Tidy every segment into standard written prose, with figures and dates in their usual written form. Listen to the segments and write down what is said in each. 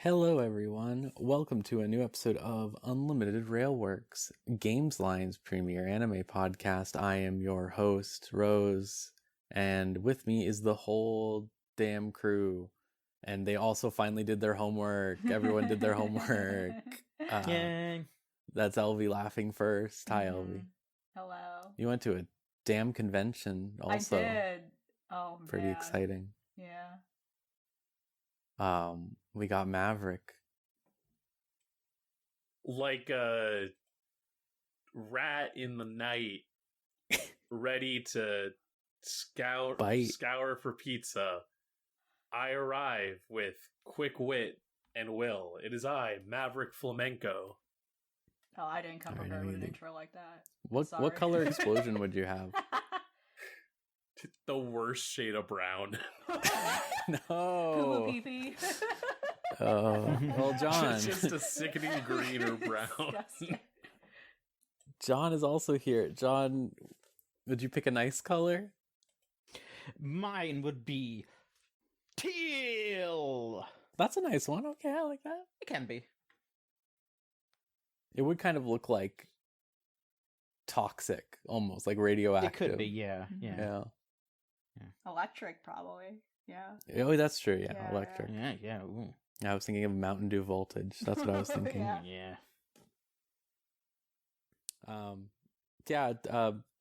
Hello, everyone. Welcome to a new episode of Unlimited Railworks, Gamesline's premier anime podcast. I am your host, Rose, and with me is the whole damn crew. And they also finally did their homework. Everyone did their homework. Yay. That's Elvie laughing first. Hi, Elvie. Hello. You went to a damn convention also. I did. Oh, Pretty man. exciting. Yeah. We got Maverick. Like a rat in the night, ready to scour for pizza. I arrive with quick wit and will. It is I, Maverick Flamenco. Oh, I didn't come prepared with an intro like that. What color explosion would you have? The worst shade of brown. No. Pee-pee. Well, John. Just a sickening green or brown. John is also here. John, would you pick a nice color? Mine would be teal. That's a nice one. Okay, I like that. It can be. It would kind of look like toxic, almost like radioactive. It could be, yeah. Electric, probably. Yeah. Oh, that's true. Yeah, electric. Yeah. Ooh. I was thinking of Mountain Dew voltage. That's what I was thinking.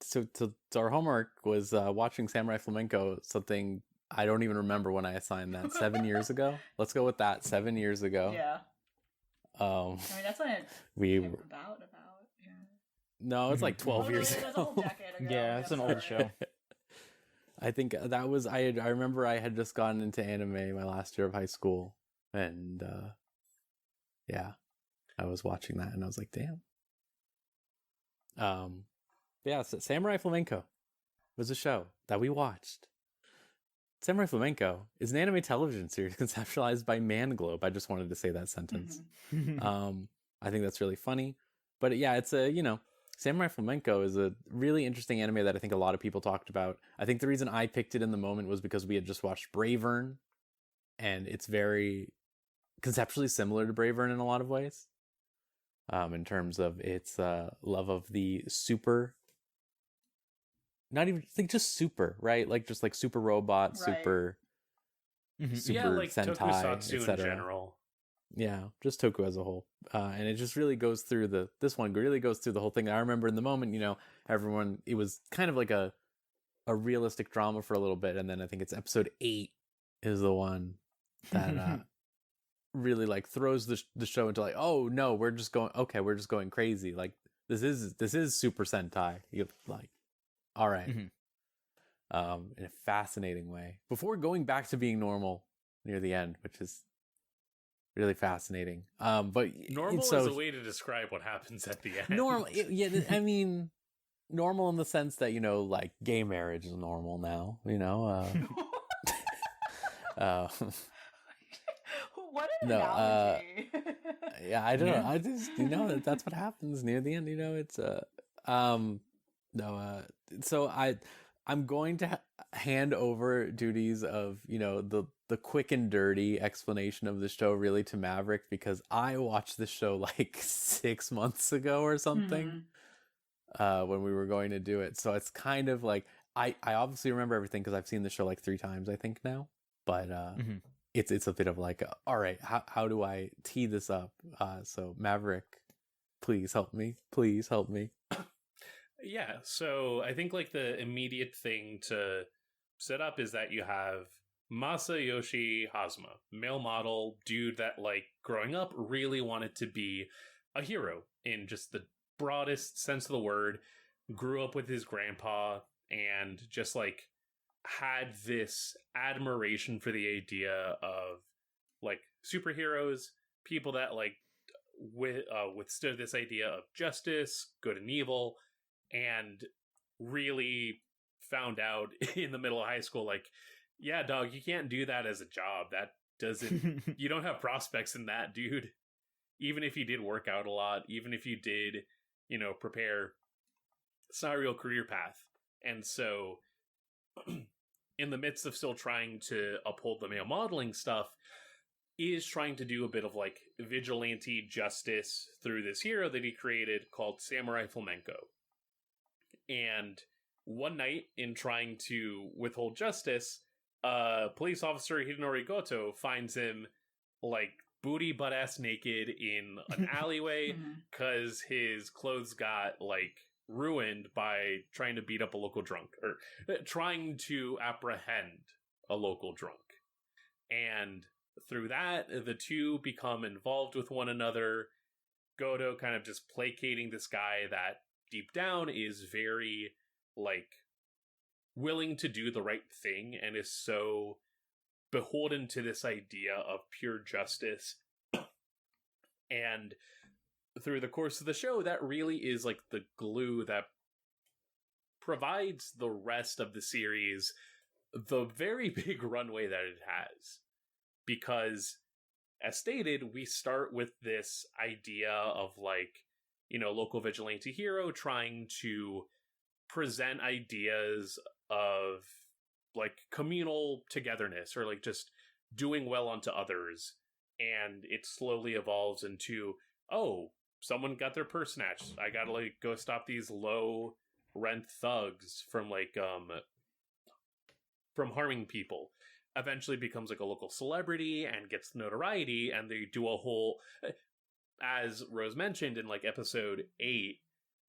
So our homework was watching Samurai Flamenco, something I don't even remember when I assigned that. 7 years ago? Let's go with that. 7 years ago. Yeah. I mean, that's when it came about. Yeah. No, it's like 12 years ago. That's a whole decade ago. Yeah, it's an old show. I think that was, I remember I had just gotten into anime my last year of high school. And, I was watching that and I was like, damn. So Samurai Flamenco was a show that we watched. Samurai Flamenco is an anime television series conceptualized by Manglobe. I just wanted to say that sentence. I think that's really funny. But yeah, it's Samurai Flamenco is a really interesting anime that I think a lot of people talked about. I think the reason I picked it in the moment was because we had just watched Bravern, and it's very conceptually similar to Bravern in a lot of ways. In terms of its love of the super, not even like just super, right? Like just like super robot, right. super like Sentai, tokusatsu in general. Yeah, just Toku as a whole. And it just really goes through this one really goes through the whole thing. I remember in the moment, everyone, it was kind of like a realistic drama for a little bit. And then I think it's episode 8 is the one that really like throws the show into like, oh no, we're just going crazy. Like this is Super Sentai. You're like, all right. In a fascinating way. Before going back to being normal near the end, which is really fascinating. But normal is a way to describe what happens at the end. Normal, I mean, normal in the sense that like gay marriage is normal now. What an analogy! Yeah, I don't know. I just that's what happens near the end. It's So I'm going to hand over duties of the quick and dirty explanation of the show really to Maverick, because I watched the show like 6 months ago or something when we were going to do it. So it's kind of like I obviously remember everything because I've seen the show like 3 times I think now, but it's a bit of like all right, how do I tee this up? So Maverick, please help me. Yeah, so I think like the immediate thing to set up is that you have Masayoshi Hazuma, male model, dude that like growing up really wanted to be a hero in just the broadest sense of the word, grew up with his grandpa and just like had this admiration for the idea of like superheroes, people that like withstood this idea of justice, good and evil, and really found out in the middle of high school, like, yeah, dog, you can't do that as a job. That doesn't, you don't have prospects in that, dude. Even if you did work out a lot, even if you did, prepare, it's not a real career path. And so in the midst of still trying to uphold the male modeling stuff, is trying to do a bit of like vigilante justice through this hero that he created called Samurai Flamenco. And one night, in trying to withhold justice, police officer Hidenori Goto finds him like booty butt ass naked in an alleyway because his clothes got like ruined by trying to beat up a local drunk, or trying to apprehend a local drunk. And through that, the two become involved with one another. Goto kind of just placating this guy that deep down is very like willing to do the right thing and is so beholden to this idea of pure justice. And through the course of the show, that really is like the glue that provides the rest of the series the very big runway that it has. Because, as stated, we start with this idea of like, you know, local vigilante hero trying to present ideas of like communal togetherness, or like just doing well unto others. And it slowly evolves into, oh, someone got their purse snatched. I gotta like go stop these low rent thugs from like from harming people. Eventually becomes like a local celebrity and gets notoriety, and they do a whole, as Rose mentioned in like episode 8,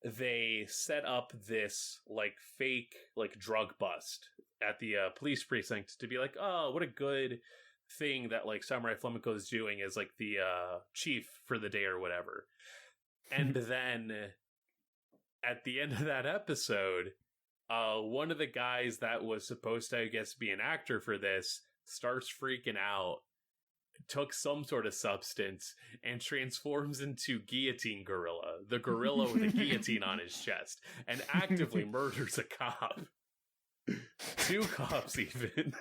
they set up this like fake like drug bust at the police precinct to be like, oh, what a good thing that like Samurai Flamenco is doing as like the chief for the day or whatever. And then at the end of that episode, one of the guys that was supposed to, I guess, be an actor for this starts freaking out, took some sort of substance, and transforms into Guillotine Gorilla, the gorilla with a guillotine on his chest, and actively murders a cop. 2 cops, even.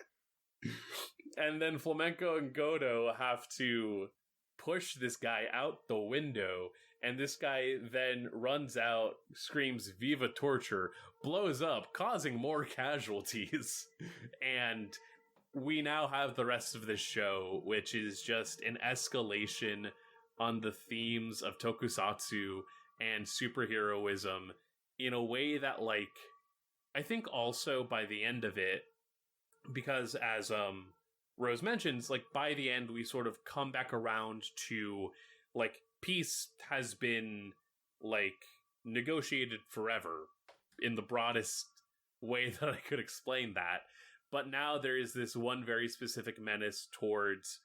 And then Flamenco and Goto have to push this guy out the window, and this guy then runs out, screams "Viva Torture," blows up, causing more casualties. And we now have the rest of this show, which is just an escalation on the themes of tokusatsu and superheroism in a way that, like, I think also by the end of it, because as Rose mentions, like, by the end we sort of come back around to, like, peace has been, like, negotiated forever in the broadest way that I could explain that. But now there is this one very specific menace towards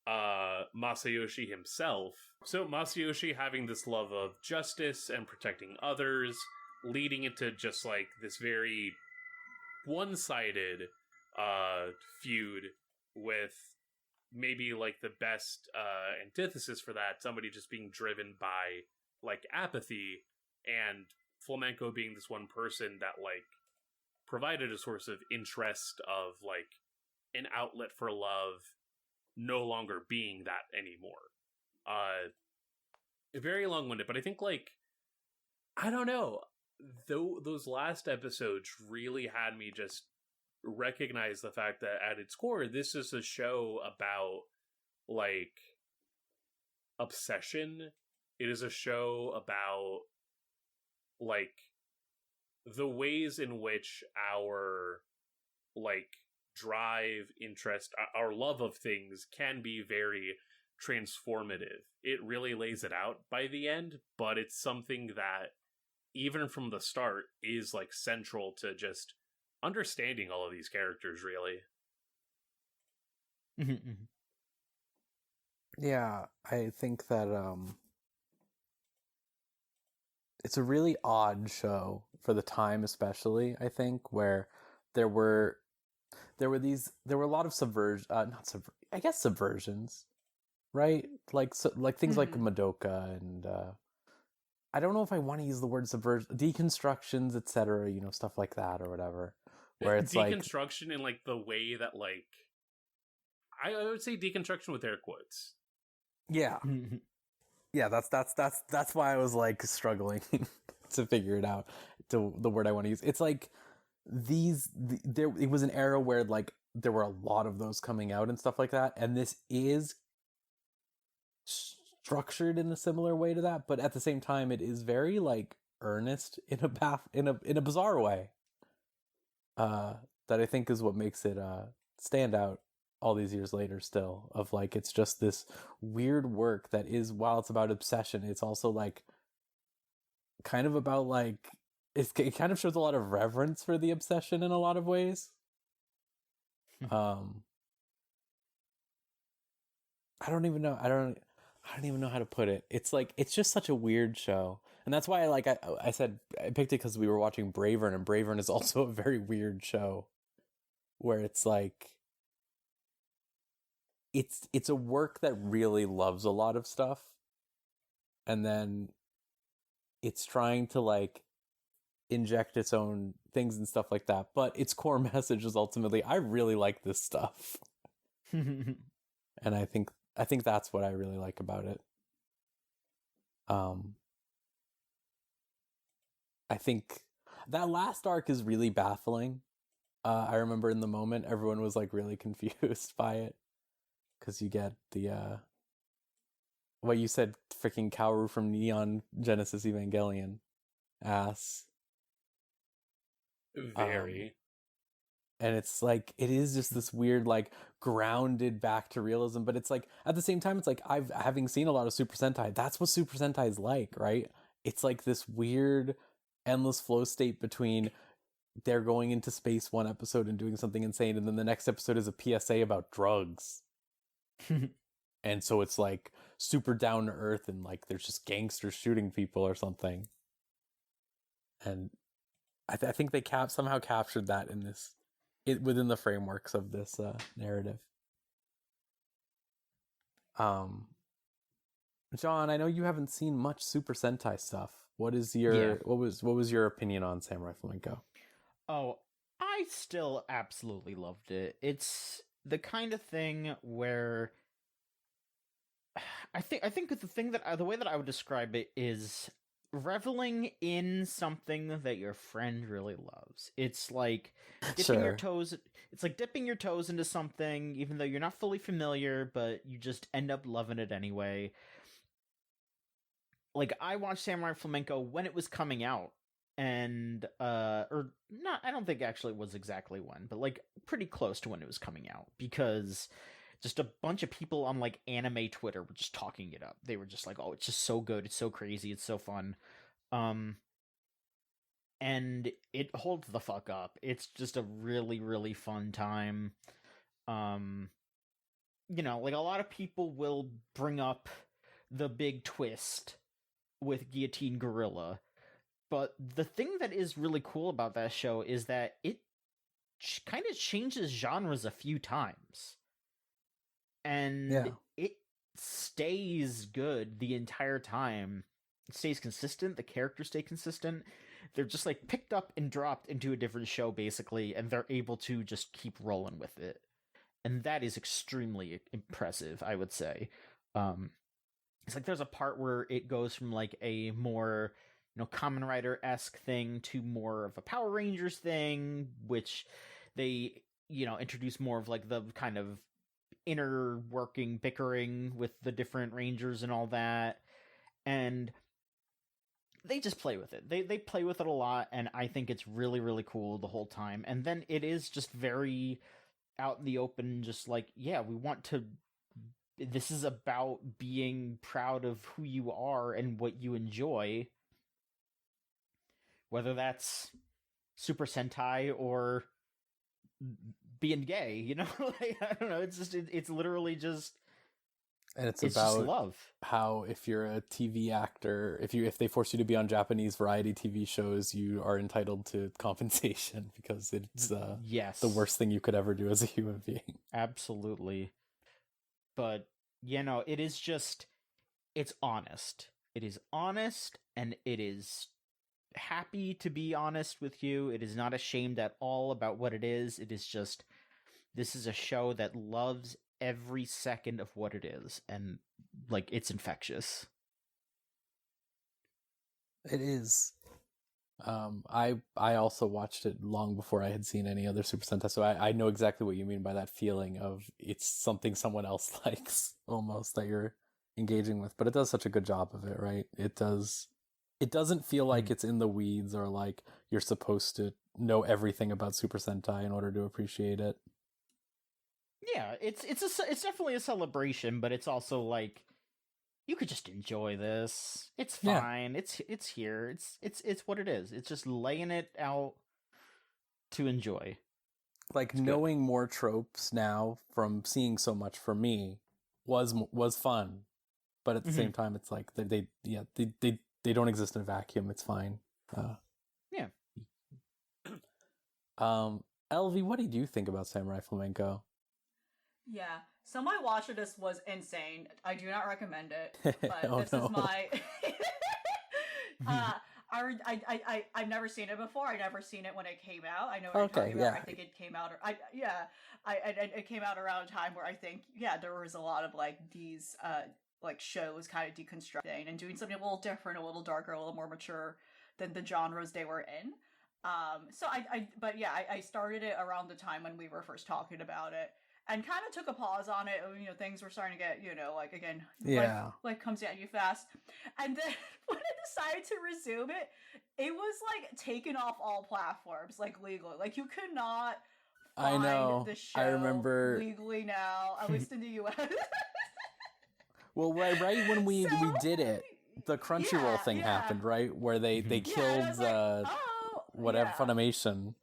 Masayoshi himself. So Masayoshi having this love of justice and protecting others, leading into just, like, this very one-sided feud with maybe, like, the best antithesis for that, somebody just being driven by, like, apathy, and Flamenco being this one person that, like, provided a source of interest of, like, an outlet for love, no longer being that anymore. Very long-winded, but I think, like, I don't know, those last episodes really had me just recognize the fact that at its core, this is a show about, like, obsession. It is a show about, like, the ways in which our, like, drive, interest, our love of things can be very transformative. It really lays it out by the end, but it's something that, even from the start, is, like, central to just understanding all of these characters, really. Yeah, I think that it's a really odd show for the time, especially, I think, where there were a lot of subversions, right? Like, things like Madoka and I don't know if I want to use the word subversion, deconstructions, etc., you know, stuff like that or whatever. Where it's deconstruction in, like, the way that, like, I would say deconstruction with air quotes. Yeah. Yeah, that's why I was, like, struggling to figure it out, to the word I want to use. It's like it was an era where, like, there were a lot of those coming out and stuff like that, and this is structured in a similar way to that, but at the same time it is very like earnest in a bizarre way. That I think is what makes it stand out all these years later still, of like it's just this weird work that is, while it's about obsession, it's also like kind of about like it kind of shows a lot of reverence for the obsession in a lot of ways. I don't even know how to put it. It's like it's just such a weird show. And that's why I said I picked it because we were watching Bravern, and Bravern is also a very weird show where it's like it's a work that really loves a lot of stuff, and then it's trying to like inject its own things and stuff like that, but its core message is ultimately I really like this stuff. And I think that's what I really like about it. I think that last arc is really baffling. I remember in the moment everyone was like really confused by it, because you get the what you said, freaking Kaoru from Neon Genesis Evangelion ass. Very. And it's like it is just this weird like grounded back to realism, but it's like at the same time it's like having seen a lot of Super Sentai, that's what Super Sentai is like, right? It's like this weird endless flow state between they're going into space one episode and doing something insane, and then the next episode is a PSA about drugs. And so it's like super down to earth, and like there's just gangsters shooting people or something. And I think they somehow captured that in this, within the frameworks of this narrative. John, I know you haven't seen much Super Sentai stuff. What is your what was your opinion on Samurai Flamenco? Oh, I still absolutely loved it. It's the kind of thing where I think the way that I would describe it is reveling in something that your friend really loves. It's like dipping your toes. It's like dipping your toes into something, even though you're not fully familiar, but you just end up loving it anyway. Like, I watched Samurai Flamenco when it was coming out, and or not. I don't think actually it was exactly when, but like pretty close to when it was coming out, because just a bunch of people on like anime Twitter were just talking it up. They were just like, "Oh, it's just so good. It's so crazy. It's so fun." And it holds the fuck up. It's just a really, really fun time. You know, like a lot of people will bring up the big twist with Guillotine Gorilla, but the thing that is really cool about that show is that it kind of changes genres a few times. And it stays good the entire time. It stays consistent. The characters stay consistent. They're just like picked up and dropped into a different show, basically, and they're able to just keep rolling with it. And that is extremely impressive, I would say. It's like there's a part where it goes from like a more, you know, Kamen Rider-esque thing to more of a Power Rangers thing, which they, you know, introduce more of like the kind of inner working bickering with the different Rangers and all that. And they just play with it. They play with it a lot, and I think it's really, really cool the whole time. And then it is just very out in the open, just like, yeah, we want to... This is about being proud of who you are and what you enjoy. Whether that's Super Sentai or being gay, you know? Like, I don't know, it's literally just... And it's about just love. How if you're a TV actor, if they force you to be on Japanese variety TV shows, you are entitled to compensation because it's the worst thing you could ever do as a human being. Absolutely. But, you know, it is just, it's honest. It is honest, and it is happy to be honest with you. It is not ashamed at all about what it is. It is just, this is a show that loves every second of what it is, and like it's infectious. It is. I also watched it long before I had seen any other Super Sentai, so I know exactly what you mean by that feeling of it's something someone else likes, almost, that you're engaging with, but it does such a good job of it, right? It doesn't feel like it's in the weeds or like you're supposed to know everything about Super Sentai in order to appreciate it. Yeah, it's definitely a celebration, but it's also like you could just enjoy this. It's fine. Yeah. It's here. It's what it is. It's just laying it out to enjoy. Like it's knowing good. More tropes now from seeing so much for me was fun, but at the same time, it's like they don't exist in a vacuum. It's fine. Yeah. LV, what did you think about Samurai Flamenco? Yeah, so my watch of this was insane. I do not recommend it, but is my. I've never seen it before. I've never seen it when it came out. I know what you're talking about. I think it came out. It came out around a time where I think there was a lot of like these like shows kind of deconstructing and doing something a little different, a little darker, a little more mature than the genres they were in. So I started it around the time when we were first talking about it. And kind of took a pause on it. Things were starting to get, like, again, life comes at you fast. And then when I decided to resume it, it was, like, taken off all platforms, like, legally. Like, you could not find the show I remember legally now, at least in the U.S. Well, right when we did it, the Crunchyroll thing happened, right? Where they killed Funimation.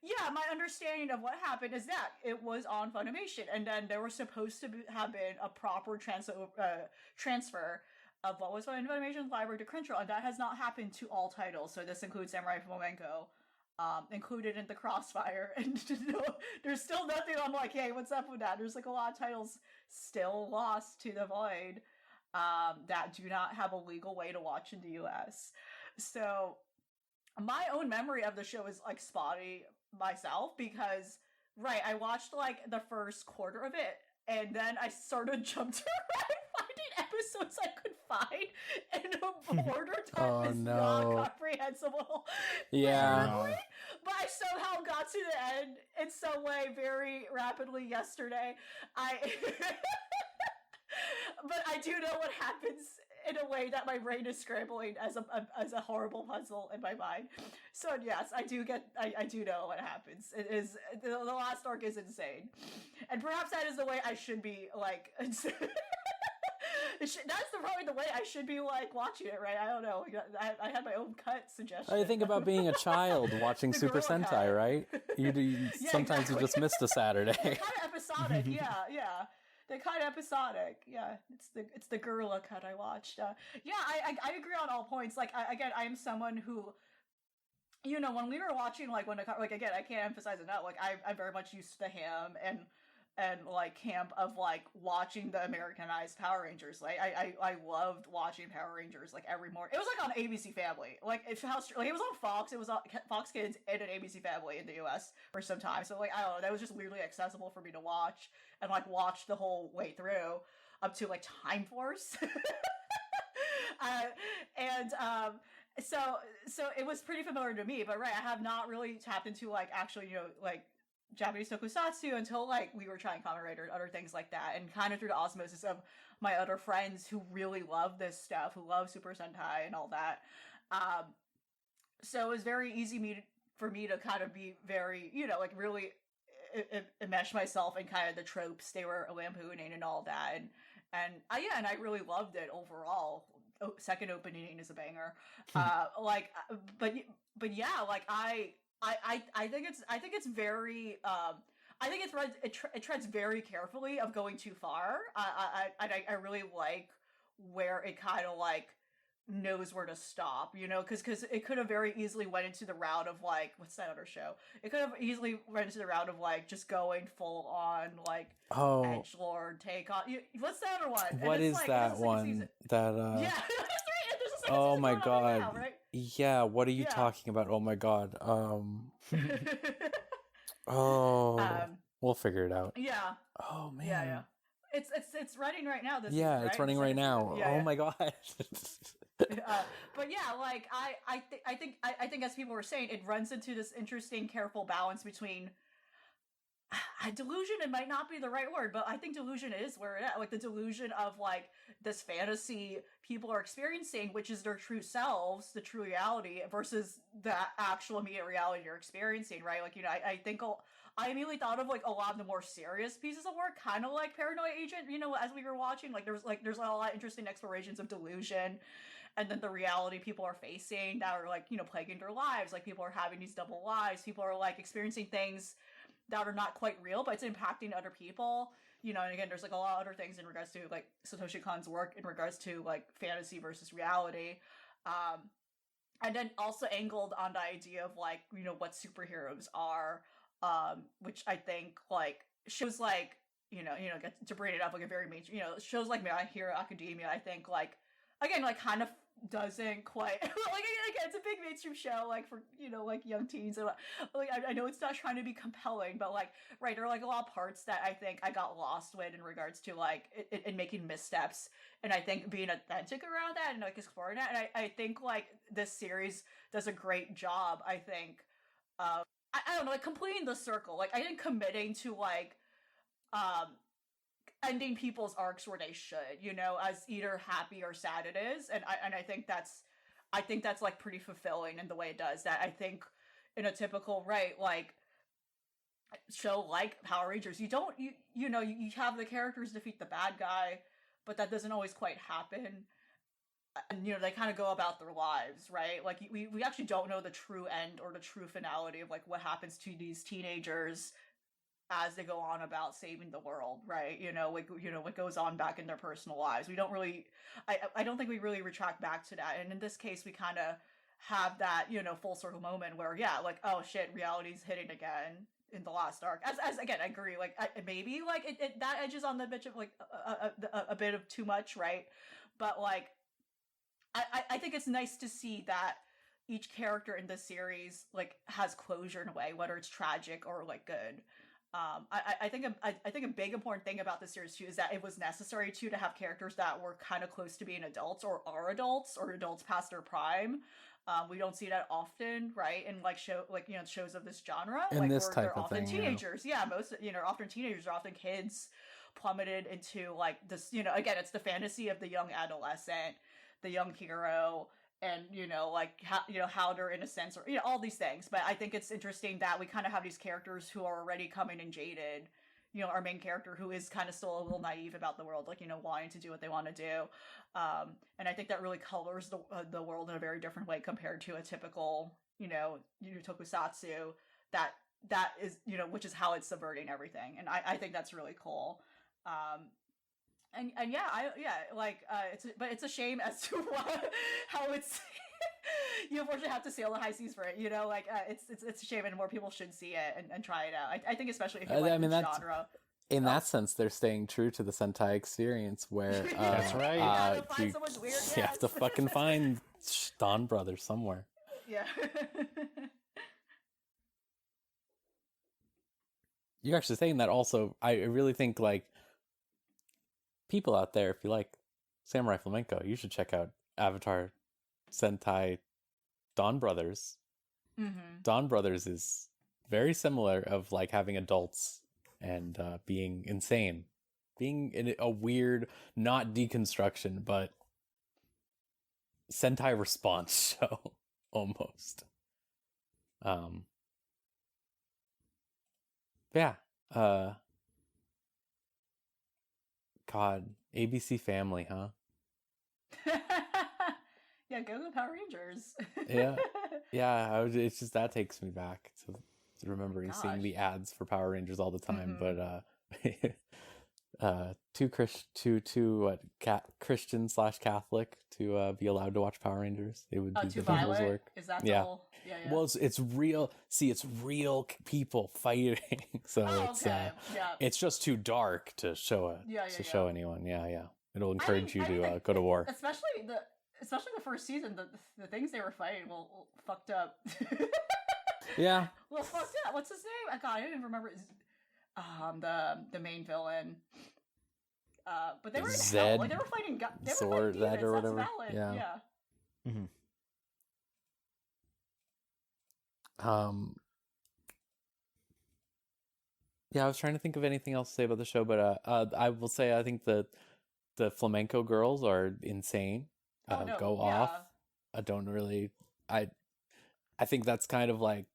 Yeah, my understanding of what happened is that it was on Funimation, and then there was supposed to have been a proper transfer of what was on Funimation's library to Crunchyroll, and that has not happened to all titles. So this includes Samurai Flamenco, included in the Crossfire, and there's still nothing. I'm like, hey, what's up with that? There's like a lot of titles still lost to the void that do not have a legal way to watch in the U.S. So my own memory of the show is like spotty myself because I watched like the first quarter of it and then I sort of jumped around finding episodes I could find in an order that is not comprehensible. Yeah. But I somehow got to the end in some way very rapidly yesterday. But I do know what happens in a way that my brain is scrambling as a horrible puzzle in my mind. So yes, I do know what happens. It is the last arc is insane, and perhaps that is the way I should be like. That's probably the way I should be like watching it, right? I don't know. I had my own cut suggestion. I think about being a child watching Super Sentai, cut. Right? Sometimes you just missed a Saturday. Kind of episodic, yeah. They're kind of episodic. Yeah, it's the gorilla cut I watched. I agree on all points. Like, I am someone who, when we were watching, like, again, I can't emphasize enough. Like, I'm very much used to the ham and like camp of like watching the Americanized Power Rangers. Like, I loved watching Power Rangers like every morning. It was like on ABC Family. Like, it was on Fox. It was on Fox Kids and an ABC Family in the US for some time. So like, I don't know, that was just weirdly accessible for me to watch and like watch the whole way through up to like Time Force. So it was pretty familiar to me, but I have not really tapped into like actually, like Japanese tokusatsu until like we were trying Kamen Rider and other things like that, and kind of through the osmosis of my other friends who really love this stuff, who love Super Sentai and all that. So it was very easy for me to kind of be very, like really enmesh myself in kind of the tropes they were lampooning and all that, and I really loved it overall. Second opening is a banger. But yeah, like I think it's very I think it treads very carefully of going too far. I really like where it kind of like knows where to stop, because it could have very easily went into the route of like, what's that other show? It could have easily went into the route of like just going full on like edgelord take on. What's the other one? What is that one? That yeah. Oh my god. Now, right? Yeah, what are you talking about? Oh my god. We'll figure it out. Yeah. Oh man. Yeah. It's running right now. This season, right? It's running right now. Oh my god. But yeah, like I think as people were saying, it runs into this interesting, careful balance between delusion, it might not be the right word, but I think delusion is where it at. Like the delusion of like this fantasy people are experiencing, which is their true selves, the true reality, versus the actual immediate reality you're experiencing, right? Like, I think I immediately thought of like a lot of the more serious pieces of work, kind of like Paranoid Agent, as we were watching, like there's a lot of interesting explorations of delusion and then the reality people are facing that are like, plaguing their lives. Like people are having these double lives, people are like experiencing things that are not quite real, but it's impacting other people. And again, there's like a lot of other things in regards to like Satoshi Kon's work in regards to like fantasy versus reality. And then also angled on the idea of like, what superheroes are, which I think like shows like, get to bring it up like a very major, shows like My Hero Academia, I think like, again, like kind of doesn't quite like again, it's a big mainstream show like for like young teens and like I know it's not trying to be compelling, but like right, there are like a lot of parts that I think I got lost with in regards to like in making missteps, and I think being authentic around that and like exploring that, and I think like this series does a great job, I think, of I don't know, like completing the circle. Like I think committing to like ending people's arcs where they should, as either happy or sad it is. And I think that's like pretty fulfilling in the way it does that. I think in a typical, right, like show like Power Rangers, you have the characters defeat the bad guy, but that doesn't always quite happen. And they kind of go about their lives, right? Like we actually don't know the true end or the true finality of like what happens to these teenagers as they go on about saving the world, right? What goes on back in their personal lives. We don't really, I don't think we really retract back to that. And in this case, we kind of have that, full circle moment where, yeah, like, oh shit, reality's hitting again in the last arc. As again, I agree, like, maybe, like, it that edges on the bitch of, like, a bit of too much, right? But, like, I think it's nice to see that each character in this series, like, has closure in a way, whether it's tragic or, like, good. I think a big important thing about this series too is that it was necessary to have characters that were kind of close to being adults or are adults or adults past their prime. We don't see that often, right? In like shows of this genre, In like this where type they're of often thing, teenagers. Yeah, most often teenagers are often kids plummeted into like this. Again, it's the fantasy of the young adolescent, the young hero, and like how they're in a sense, or all these things. But I think it's interesting that we kind of have these characters who are already coming and jaded. Our main character who is kind of still a little naive about the world, like wanting to do what they want to do, and I think that really colors the world in a very different way compared to a typical tokusatsu that is which is how it's subverting everything, and I think that's really cool. And it's a shame as to how it's you unfortunately have to sail the high seas for it. It's a shame, and more people should see it and try it out. I think especially if you like the genre. In that sense, they're staying true to the Sentai experience, where that's right. You have to fucking find Don Brothers somewhere. Yeah. You're actually saying that also. I really think like people out there, if you like Samurai Flamenco, you should check out Avatar Sentai Dawn Brothers. Mm-hmm. Dawn Brothers is very similar of like having adults and being insane, being in a weird, not deconstruction, but Sentai response show almost. Yeah. God, ABC Family, huh? Yeah, go to Power Rangers. Yeah. It's just that takes me back to remembering seeing the ads for Power Rangers all the time. Mm-hmm. But Christian/Catholic to be allowed to watch Power Rangers. It would be too the people's violent? work. Is that the whole? Yeah. Well, it's real. See, it's real people fighting, so it's just too dark to show show anyone. Yeah. It'll encourage you to go to war. Especially the first season, the things they were fighting, fucked up. Yeah. Well, fucked up. What's his name? God, I don't even remember. The main villain. But they were in Zed, hell. Like, they were fighting. Sword, that or whatever. That's valid. Yeah. Mm-hmm. Yeah, I was trying to think of anything else to say about the show, but I will say I think the flamenco girls are insane. Oh no, Go yeah. off. I don't really. I think that's kind of like.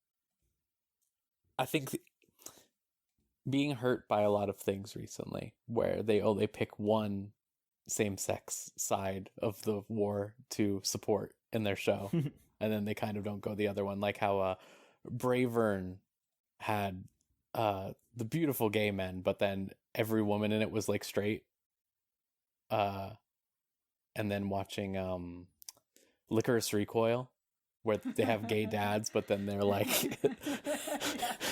I think being hurt by a lot of things recently, where they only pick one same-sex side of the war to support in their show, and then they kind of don't go the other one, like how Bravern had the beautiful gay men, but then every woman in it was like straight. And then watching Licorice Recoil, where they have gay dads, but then they're like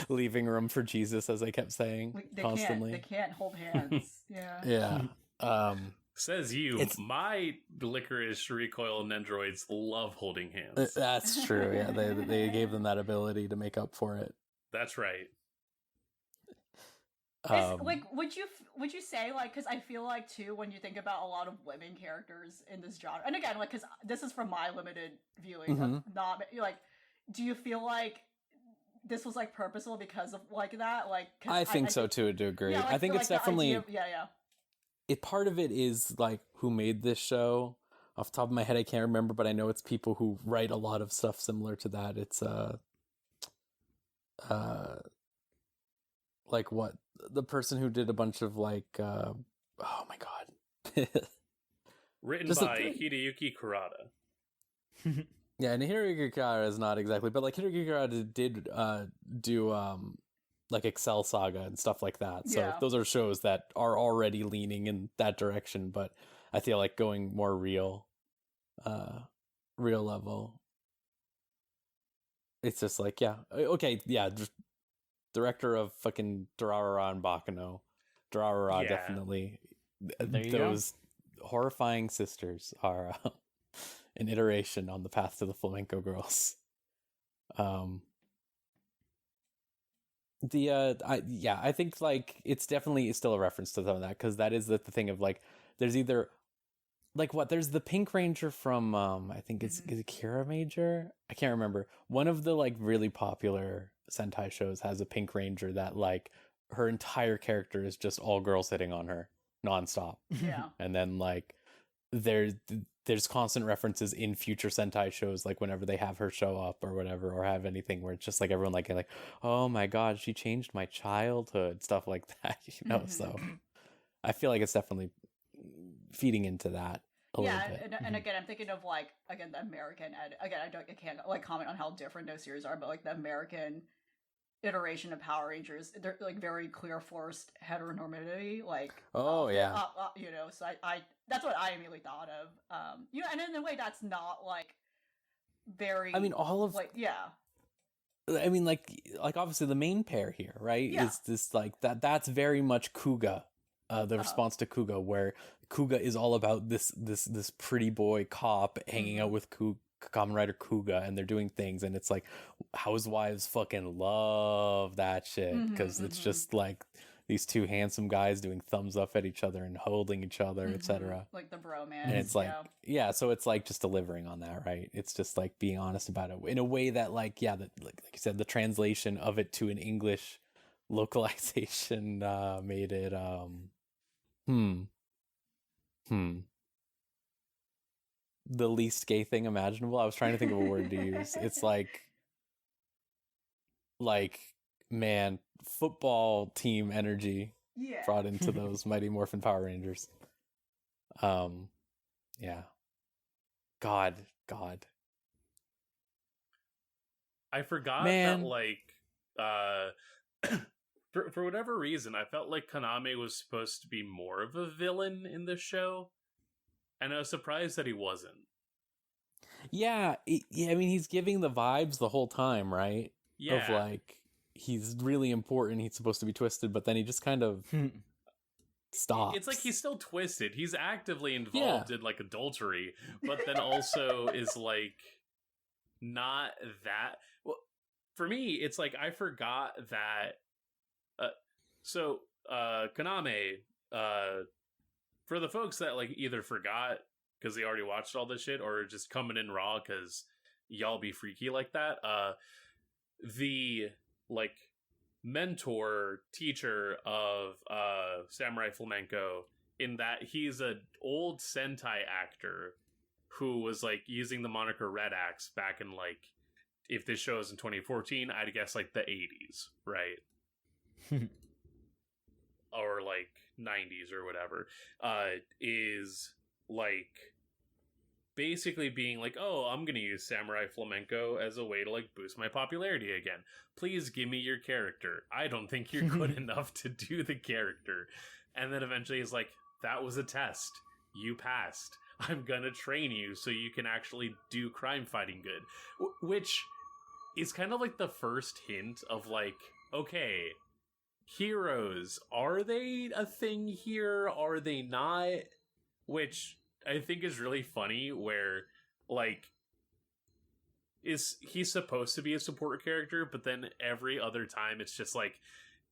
leaving room for Jesus, as they kept saying constantly. They can't hold hands. Yeah. Yeah. Says you. My Licorice Recoil Nendroids love holding hands. That's true. Yeah, they gave them that ability to make up for it. That's right. Like, would you say, like, because I feel like too, when you think about a lot of women characters in this genre, and again, like, because this is from my limited viewing, not like, do you feel like this was like purposeful because of like that? Like, I think so too, to a degree. Yeah, like, I think it's definitely yeah. It part of it is like who made this show. Off the top of my head, I can't remember, but I know it's people who write a lot of stuff similar to that. It's like what the person who did a bunch of like oh my god, written by Hideyuki Kurata. Yeah, and Hideyuki Kurata is not exactly, but like Hideyuki Kurata did do like Excel Saga and stuff like that. So those are shows that are already leaning in that direction, but I feel like going more real level. It's just like, yeah, okay, yeah, just director of fucking Durarara and Bakano. Durarara, definitely. Those horrifying sisters are an iteration on the path to the flamenco girls. I think like it's definitely still a reference to some of that, because that is the thing of like there's either like there's the Pink Ranger from I think is it Kira Major? I can't remember. One of the like really popular Sentai shows has a Pink Ranger that like her entire character is just all girls hitting on her nonstop. Yeah. And then like there's constant references in future Sentai shows, like whenever they have her show up or whatever, or have anything where it's just like everyone like oh my god, she changed my childhood, stuff like that, you know. So I feel like it's definitely feeding into that a little bit. And again, I'm thinking of like the American I can't like comment on how different those series are, but like the American iteration of Power Rangers, they're like very clear forced heteronormativity, like you know. So I that's what I immediately thought of. You know, and in a way that's not like very. I mean, all of like I mean, like obviously the main pair here, right? Is this like that's very much Kuga. The response to Kuga, where Kuga is all about this pretty boy cop hanging out with Kamen Rider Kuga, and they're doing things, and it's like housewives fucking love that shit, because it's just like these two handsome guys doing thumbs up at each other and holding each other, etc. Like the bromance. And it's like so it's like just delivering on that, right? It's just like being honest about it in a way that like like you said, the translation of it to an English localization made it the least gay thing imaginable. I was trying to think of a word to use. It's like man, football team energy brought into those Mighty Morphin Power Rangers. God. I forgot that like for whatever reason, I felt like Kaname was supposed to be more of a villain in this show, and I was surprised that he wasn't. Yeah, I mean, he's giving the vibes the whole time, right? Yeah. Of like, he's really important, he's supposed to be twisted, but then he just kind of stops. It's like he's still twisted. He's actively involved in like adultery, but then also is like not that. Well, for me, it's like I forgot that. So Kaname, for the folks that like either forgot because they already watched all this shit, or just coming in raw because y'all be freaky like that, the like mentor teacher of Samurai Flamenco, in that he's an old Sentai actor who was like using the moniker Red Axe back in like, if this show is in 2014, I'd guess like the 80s, right? Or like 90s or whatever, is like basically being like, oh, I'm gonna use Samurai Flamenco as a way to like boost my popularity again. Please give me your character. I don't think you're good enough to do the character. And then eventually he's like, that was a test. You passed. I'm gonna train you so you can actually do crime fighting good. Which is kind of like the first hint of like, okay, heroes, are they a thing here? Are they not? Which I think is really funny, where like he's supposed to be a support character, but then every other time it's just like,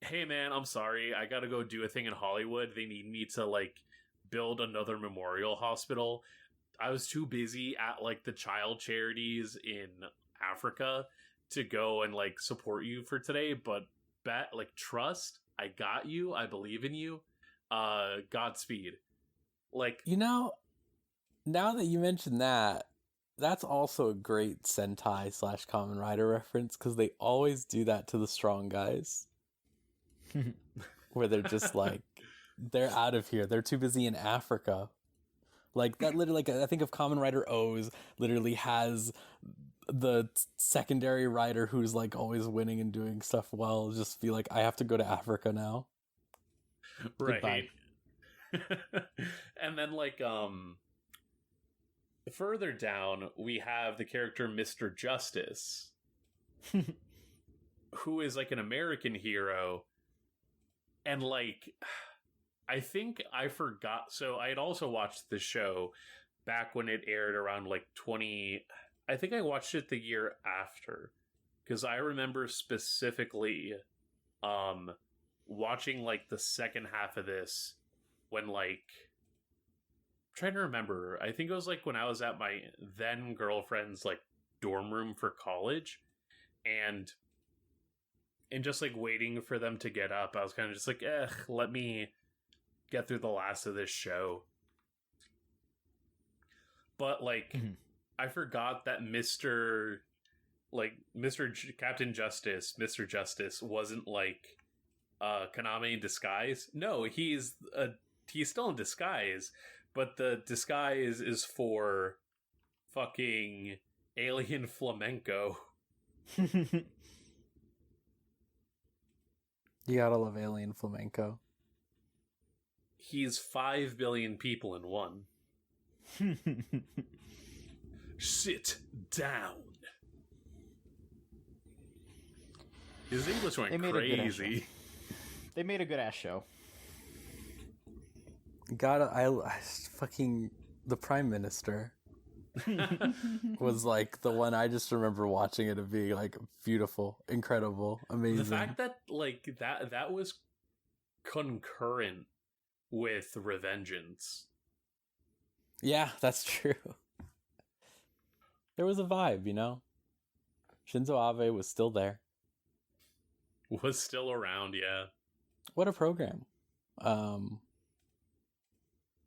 hey man, I'm sorry, I gotta go do a thing in Hollywood. They need me to like build another memorial hospital. I was too busy at like the child charities in Africa to go and like support you for today, but trust, I got you, I believe in you, Godspeed. Like, you know, now that you mention that, that's also a great Sentai / Kamen Rider reference, because they always do that to the strong guys. Where they're just like, they're out of here, they're too busy in Africa. Like, that literally, like, I think of Kamen Rider O's literally has the secondary rider who's like always winning and doing stuff well just be like, I have to go to Africa now. Right. And then like further down we have the character Mr. Justice, who is like an American hero. And like, I think I forgot, so I had also watched the show back when it aired around like I think I watched it the year after, because I remember specifically watching like the second half of this when like, I'm trying to remember, I think it was like when I was at my then girlfriend's like dorm room for college, and just like waiting for them to get up, I was kind of just like, let me get through the last of this show. But like, I forgot that Captain Justice, Mr. Justice wasn't like Kaname in disguise. No, he's still in disguise, but the disguise is for fucking alien flamenco. You gotta love alien flamenco. He's 5 billion people in one. Sit down. His English went crazy. They made a good ass show. I fucking, the Prime Minister was like the one I just remember watching it and being like, beautiful, incredible, amazing. The fact that like that was concurrent with Revengeance. Yeah, that's true. There was a vibe, you know? Shinzo Abe was still there. Was still around, yeah. What a program. Oh,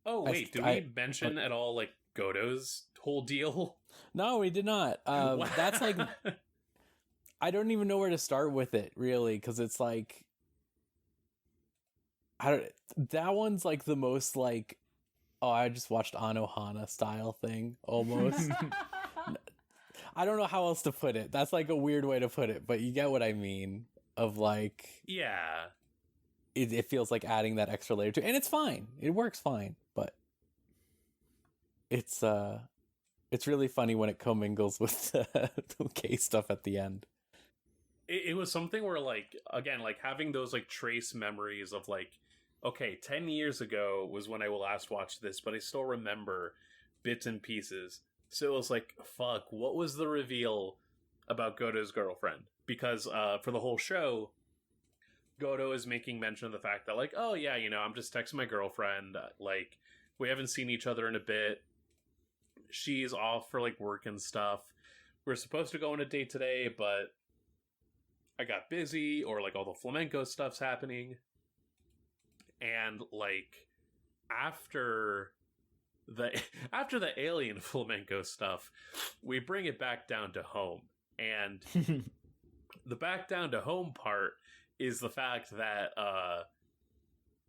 wait, did we mention at all, like, Goto's whole deal? No, we did not. That's like... I don't even know where to start with it, really, because it's like... that one's like the most like, oh, I just watched Anohana style thing, almost. I don't know how else to put it. That's like a weird way to put it, but you get what I mean. Of like... Yeah. It feels like adding that extra layer to it, and it's fine. It works fine, but... It's really funny when it commingles with the gay stuff at the end. It was something where, like, again, like, having those, like, trace memories of, like, okay, 10 years ago was when I last watched this, but I still remember bits and pieces. So it was like, fuck, what was the reveal about Goto's girlfriend? Because for the whole show, Goto is making mention of the fact that, like, oh yeah, you know, I'm just texting my girlfriend, like, we haven't seen each other in a bit. She's off for, like, work and stuff. We're supposed to go on a date today, but I got busy, or like all the flamenco stuff's happening. And like after the alien flamenco stuff, we bring it back down to home. And the back down to home part is the fact that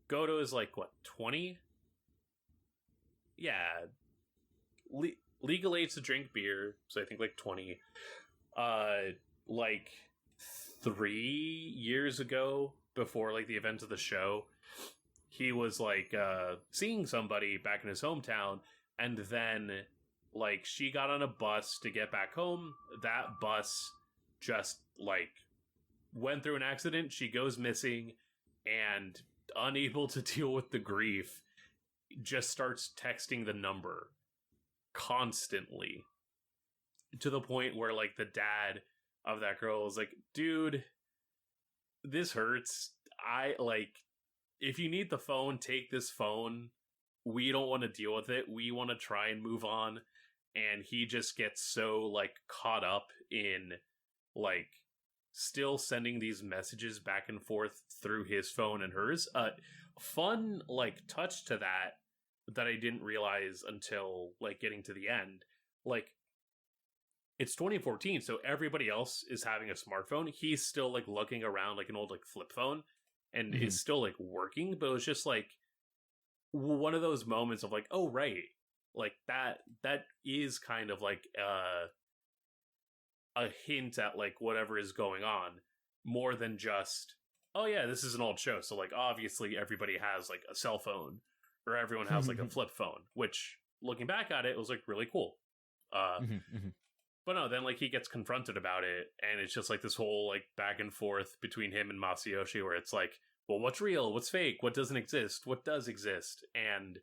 Goto is like, what, 20? Yeah. Legal age to drink beer, so I think like 20. Like 3 years ago, before like the event of the show, he was like seeing somebody back in his hometown, and then like she got on a bus to get back home. That bus just like went through an accident. She goes missing, and unable to deal with the grief, just starts texting the number constantly, to the point where like the dad of that girl is like, dude, this hurts. I like, if you need the phone, take this phone. We don't want to deal with it. We want to try and move on. And he just gets so like caught up in like still sending these messages back and forth through his phone and hers. Fun like touch to that I didn't realize until like getting to the end. Like, it's 2014, so everybody else is having a smartphone. He's still like looking around like an old like flip phone, and is still like working. But it was just like one of those moments of like, oh right, like that is kind of like a hint at like whatever is going on, more than just, oh yeah, this is an old show, so like obviously everybody has like a cell phone, or everyone has like a flip phone, which looking back at it was like really cool. But no, then like he gets confronted about it, and it's just like this whole like back and forth between him and Masayoshi, where it's like, well, what's real, what's fake, what doesn't exist, what does exist. And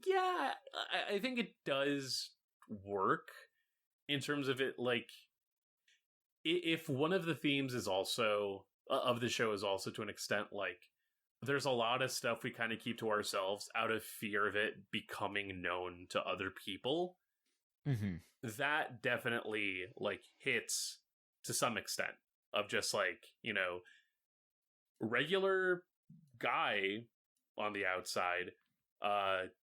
yeah, I think it does work in terms of it. Like, if one of the themes is also of the show is also to an extent like, there's a lot of stuff we kind of keep to ourselves out of fear of it becoming known to other people. That definitely like hits to some extent of just like, you know, regular guy on the outside,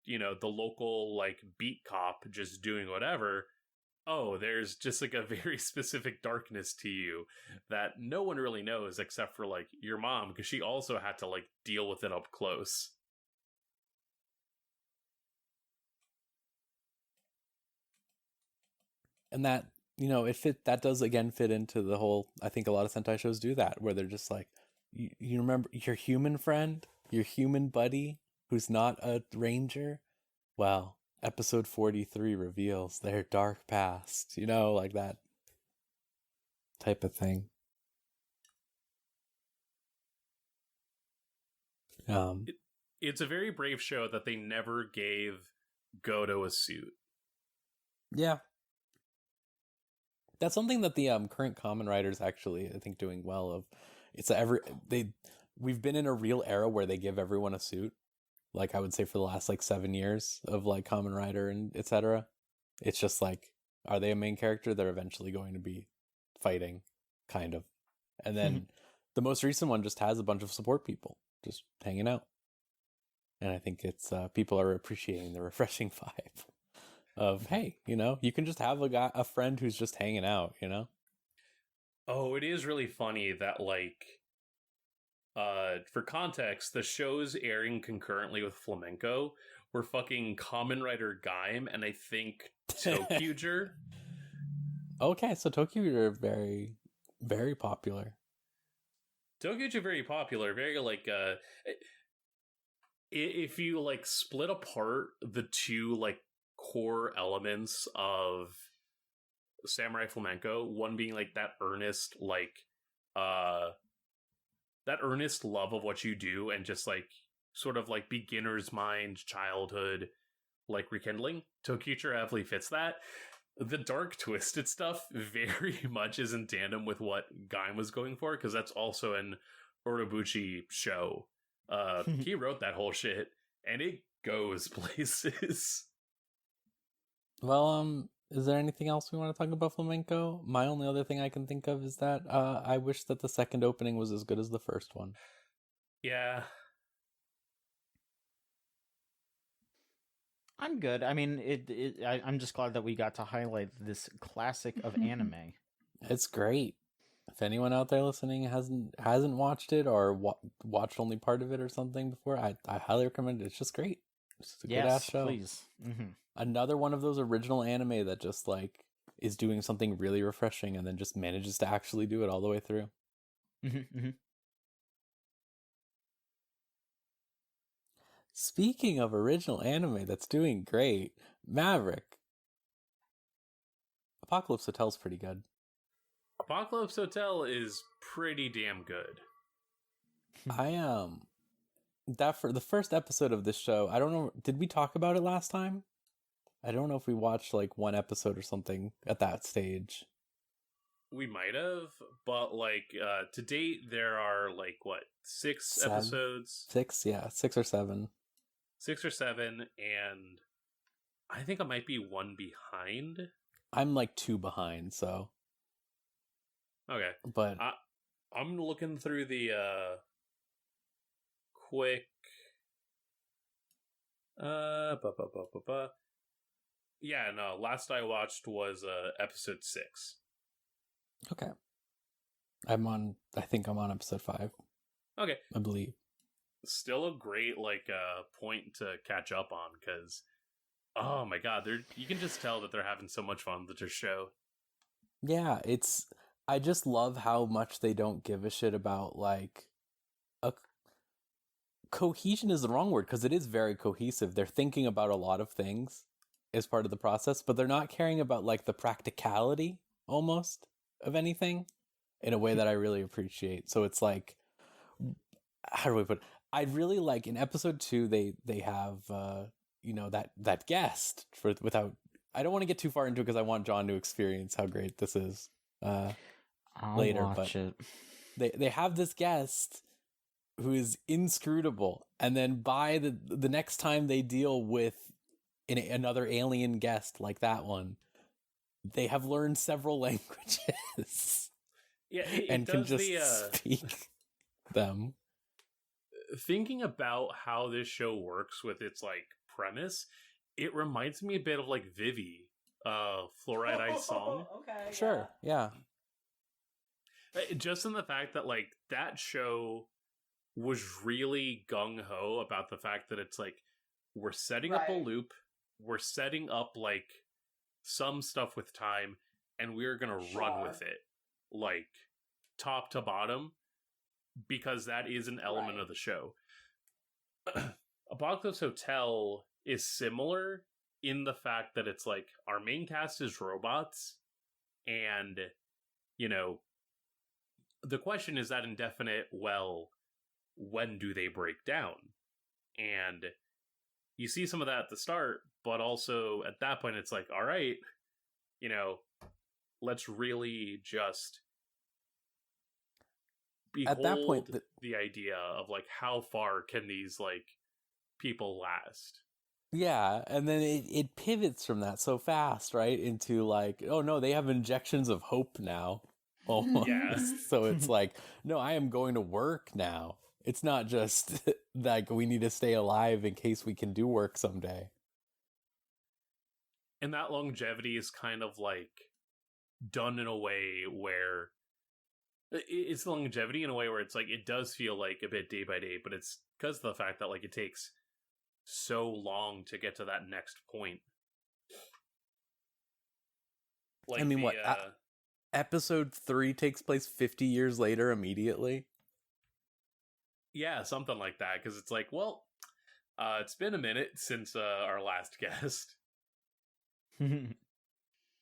you know, the local like beat cop just doing whatever. Oh, there's just like a very specific darkness to you that no one really knows except for like your mom, because she also had to like deal with it up close. And that, you know, that does again fit into the whole, I think a lot of Sentai shows do that, where they're just like, you remember your human friend, your human buddy who's not a ranger? Well, episode 43 reveals their dark past, you know, like that type of thing. It's a very brave show that they never gave Goto a suit. Yeah. That's something that the current common writers actually, I think, doing well of. It's we've been in a real era where they give everyone a suit. Like I would say for the last like 7 years of like common writer and etc. It's just like, are they a main character? They're eventually going to be fighting, kind of. And then the most recent one just has a bunch of support people just hanging out. And I think it's people are appreciating the refreshing vibe of, hey, you know, you can just have a friend who's just hanging out, you know? Oh, it is really funny that, like, for context, the shows airing concurrently with Flamenco were fucking Kamen Rider Gaim and I think Tokyuger. Okay, so Tokyuger are very, very popular. Tokyuger very popular, very, like, if you, like, split apart the two, like, core elements of Samurai Flamenco, one being like that earnest like that earnest love of what you do, and just like sort of like beginner's mind, childhood like rekindling. Tokyucher heavily fits that. The dark twisted stuff very much is in tandem with what Gaim was going for, because that's also an Orobuchi show. He wrote that whole shit and it goes places. Well, Is there anything else we want to talk about flamenco? My only other thing I can think of is that I wish that the second opening was as good as the first one. Yeah. I'm good. I mean, I'm just glad that we got to highlight this classic of anime. It's great. If anyone out there listening hasn't watched it or watched only part of it or something before, I highly recommend it. It's just great. It's just a good ass show. Please. Mm-hmm. Another one of those original anime that just like is doing something really refreshing and then just manages to actually do it all the way through. Mm-hmm, mm-hmm. Speaking of original anime that's doing great, Maverick. Apocalypse Hotel's pretty good. Apocalypse Hotel is pretty damn good. I that for the first episode of this show, I don't know, did we talk about it last time? I don't know if we watched like one episode or something at that stage. We might have, but like to date there are like what, 6 episodes? 6, yeah, 6 or 7. 6 or 7, and I think I might be one behind. I'm like 2 behind, so. Okay. But I'm looking through the quick yeah, no, last I watched was episode 6. okay. I think I'm on episode 5. Okay. I believe. Still a great like point to catch up on, because oh my god, you can just tell that they're having so much fun with their show. Yeah, I just love how much they don't give a shit about like cohesion is the wrong word, because it is very cohesive. They're thinking about a lot of things as part of the process, but they're not caring about like the practicality almost of anything in a way that I really appreciate. So it's like, how do I put it? I really like in episode 2 they have that guest without, I don't want to get too far into it because I want John to experience how great this is later. Watch it. They have this guest who is inscrutable, and then by the next time they deal with another alien guest like that one, they have learned several languages. Yeah, and can just speak them. Thinking about how this show works with its like premise, it reminds me a bit of like Vivi, Fluoride Ice Song. Okay. Sure, yeah. Just in the fact that like that show was really gung-ho about the fact that it's like, we're setting up a loop, we're setting up like some stuff with time, and we're gonna run with it like top to bottom, because that is an element of the show. Apocalypse Hotel is similar in the fact that it's like, our main cast is robots, and the question is that indefinite, well, when do they break down? And you see some of that at the start, but also at that point it's like, all right, let's really just behold at that point the idea of like, how far can these like people last? Yeah, and then it pivots from that so fast, right, into like, oh no, they have injections of hope now. Almost. Yeah. So it's like, no, I am going to work now. It's not just like we need to stay alive in case we can do work someday. And that longevity is kind of like done in a way where it's the longevity in a way where it's like, it does feel like a bit day by day, but it's because of the fact that like it takes so long to get to that next point. Like, I mean, episode 3 takes place 50 years later immediately? Yeah, something like that, because it's like, well, it's been a minute since our last guest. And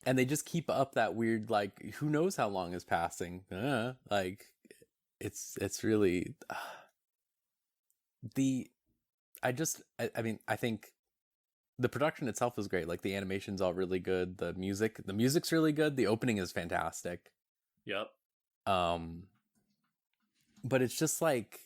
they just keep up that weird, like, who knows how long is passing? Like, it's really... I think the production itself is great. Like, the animation's all really good. The music's really good. The opening is fantastic. Yep. But it's just like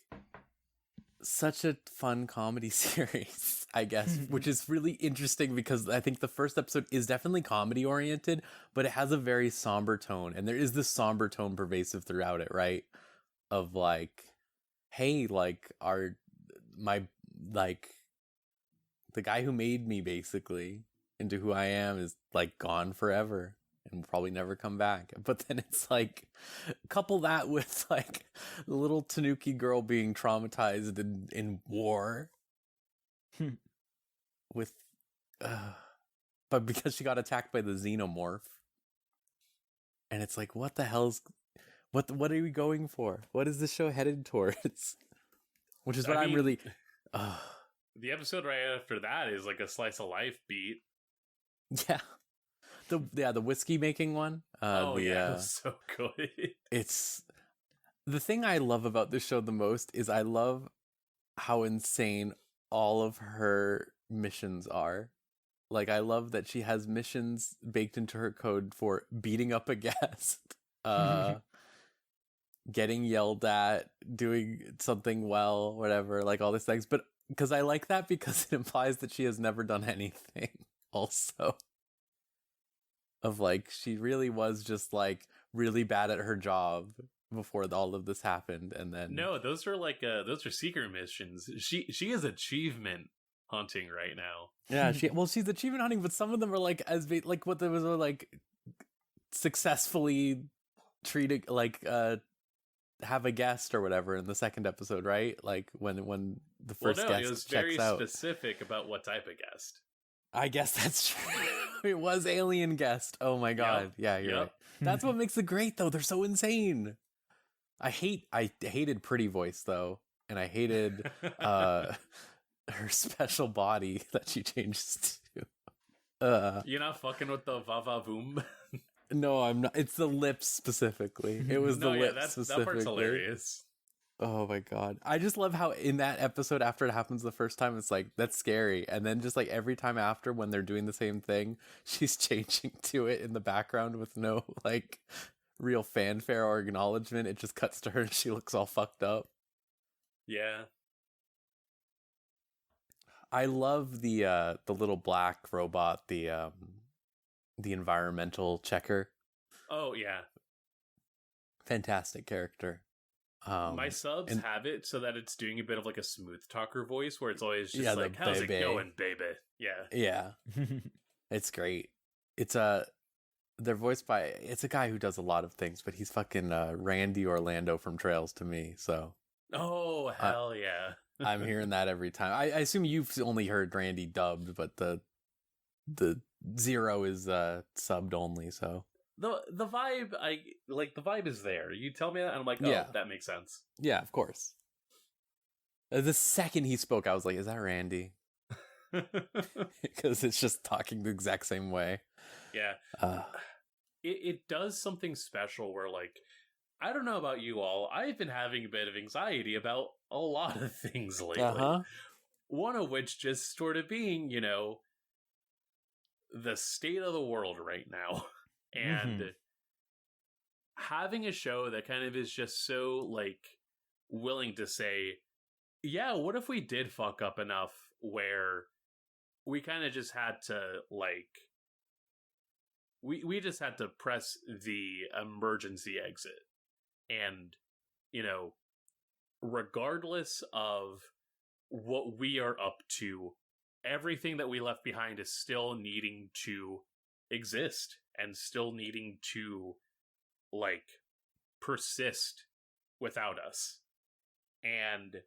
such a fun comedy series, I guess, which is really interesting because I think the first episode is definitely comedy oriented, but it has a very somber tone, and there is this somber tone pervasive throughout it, right? Of like, hey, like the guy who made me basically into who I am is like gone forever and will probably never come back. But then it's like, couple that with like the little Tanuki girl being traumatized in war with, but because she got attacked by the xenomorph, and it's like, what the hell's, what are we going for? What is this show headed towards? Which is what I'm really. The episode right after that is like a slice of life beat. Yeah. The whiskey making one. It was so good. It's the thing I love about this show the most is I love how insane all of her missions are. Like, I love that she has missions baked into her code for beating up a guest, getting yelled at, doing something well, whatever, like all these things. But because I like that because it implies that she has never done anything also. Of like, she really was just like really bad at her job before all of this happened, and then no, those are secret missions. She is achievement hunting right now. Yeah, she's achievement hunting, but some of them are like like what there was like successfully treated like have a guest or whatever in the second episode, right? Like when the first guest it was checks very out. specific about what type of guest. I guess that's true. It was alien guest. Oh my god. Yep. Yeah, you're right. That's what makes it great though. They're so insane. I hated Pretty Voice though, and I hated her special body that she changes to. You're not fucking with the va boom. No, I'm not. It's the lips specifically. It was the lips specifically. That part's hilarious. Oh my god. I just love how in that episode after it happens the first time, it's like, that's scary. And then just like every time after when they're doing the same thing, she's changing to it in the background with no like real fanfare or acknowledgement. It just cuts to her and she looks all fucked up. Yeah. I love the little black robot, the environmental checker. Oh yeah. Fantastic character. My subs have it so that it's doing a bit of like a smooth talker voice where it's always just like, how's it going, baby? Yeah. It's great. They're voiced by, it's a guy who does a lot of things, but he's fucking Randy Orlando from Trails to me, so. Oh, hell yeah. I'm hearing that every time. I assume you've only heard Randy dubbed, but the Zero is subbed only, so. The vibe, the vibe is there. You tell me that, and I'm like, oh, yeah. That makes sense. Yeah, of course. The second he spoke, I was like, is that Randy? Because it's just talking the exact same way. Yeah. It does something special where, like, I don't know about you all, I've been having a bit of anxiety about a lot of things lately. One of which just sort of being, the state of the world right now. And having a show that kind of is just so, like, willing to say, yeah, what if we did fuck up enough where we kind of just had to, like, we just had to press the emergency exit. And, regardless of what we are up to, everything that we left behind is still needing to exist and still needing to, like, persist without us. And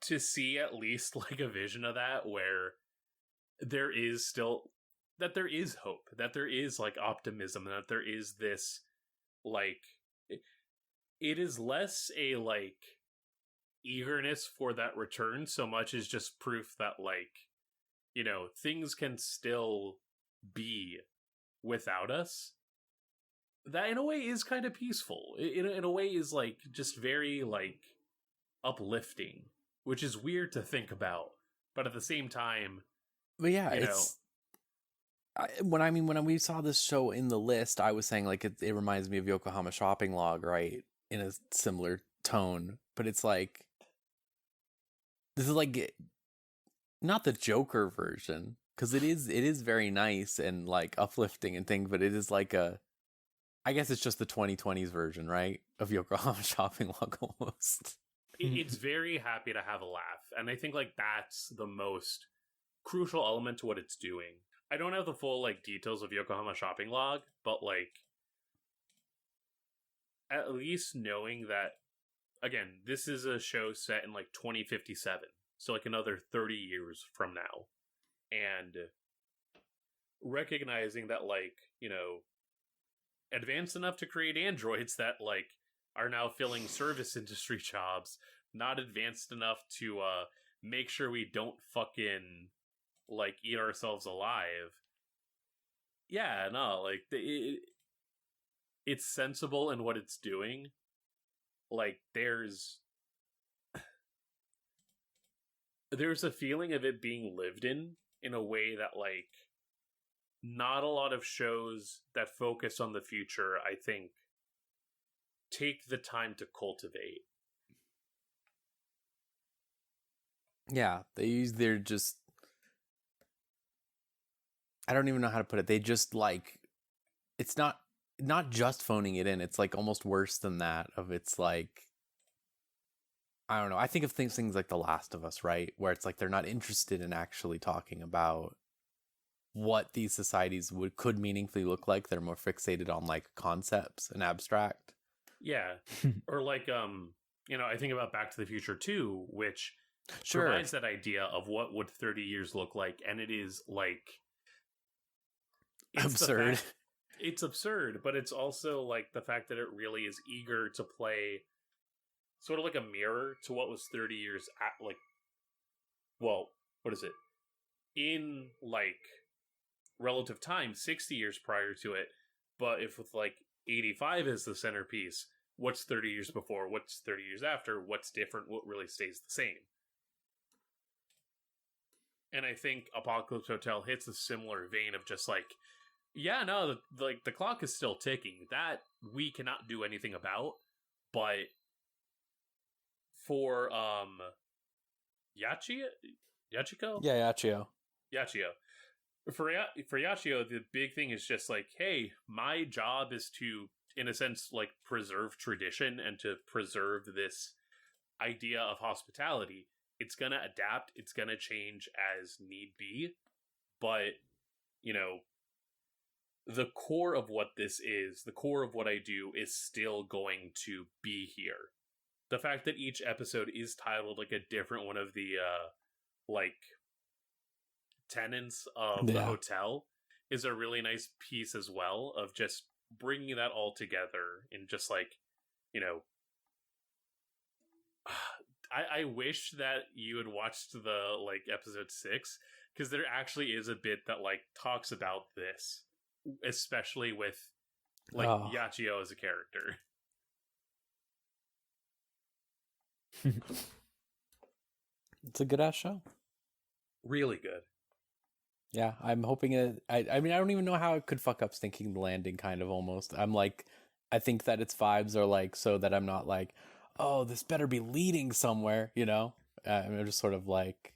to see at least, like, a vision of that where there is still, that there is hope, that there is, like, optimism, that there is this, like, it is less a, like, eagerness for that return so much as just proof that, like, things can still be without us. That in a way is kind of peaceful. In a way is, like, just very, like, uplifting, which is weird to think about, but at the same time, but yeah, when we saw this show in the list, I was saying, like, it reminds me of Yokohama Shopping Log, right, in a similar tone, but it's like this is like not the Joker version, because it is very nice and like uplifting and things, but it is like I guess it's just the 2020s version, right, of Yokohama Shopping Log almost. It's very happy to have a laugh, and I think like that's the most crucial element to what it's doing. I don't have the full like details of Yokohama Shopping Log, but like at least knowing that, again, this is a show set in like 2057, so like another 30 years from now, and recognizing that, like, you know, advanced enough to create androids that like are now filling service industry jobs, not advanced enough to make sure we don't fucking like eat ourselves alive. Yeah, no, like it's sensible in what it's doing. Like there's a feeling of it being lived in a way that like not a lot of shows that focus on the future, I think, take the time to cultivate. Yeah, they're just, I don't even know how to put it. They just like, it's not just phoning it in. It's like almost worse than that. Of it's like, I don't know. I think of things like The Last of Us, right? Where it's like they're not interested in actually talking about what these societies could meaningfully look like. They're more fixated on like concepts and abstract. Yeah. Or like you know, I think about Back to the Future 2, which Sure. provides that idea of what would 30 years look like, and it is like Absurd. It's absurd, but it's also like the fact that it really is eager to play sort of like a mirror to what was 30 years at, like, well, what is it? In like relative time, 60 years prior to it, but if with like 85 as the centerpiece, what's 30 years before, what's 30 years after, what's different, what really stays the same? And I think Apocalypse Hotel hits a similar vein of just like, yeah, no, the clock is still ticking. That we cannot do anything about, but for Yachiko? Yeah, Yachio. For Yachio, the big thing is just like, hey, my job is to, in a sense, like preserve tradition and to preserve this idea of hospitality. It's gonna adapt, it's gonna change as need be, but, you know, the core of what this is, the core of what I do is still going to be here. The fact that each episode is titled like a different one of the like tenants of the hotel is a really nice piece as well, of just bringing that all together in just like, you know, I wish that you had watched the like episode 6, because there actually is a bit that like talks about this, especially with like Yachio as a character. It's a good ass show. Really good. Yeah, I'm hoping it. I mean, I don't even know how it could fuck up Stinking Landing, kind of almost. I'm like, I think that its vibes are like so that I'm not like, oh, this better be leading somewhere, you know? I'm just sort of like,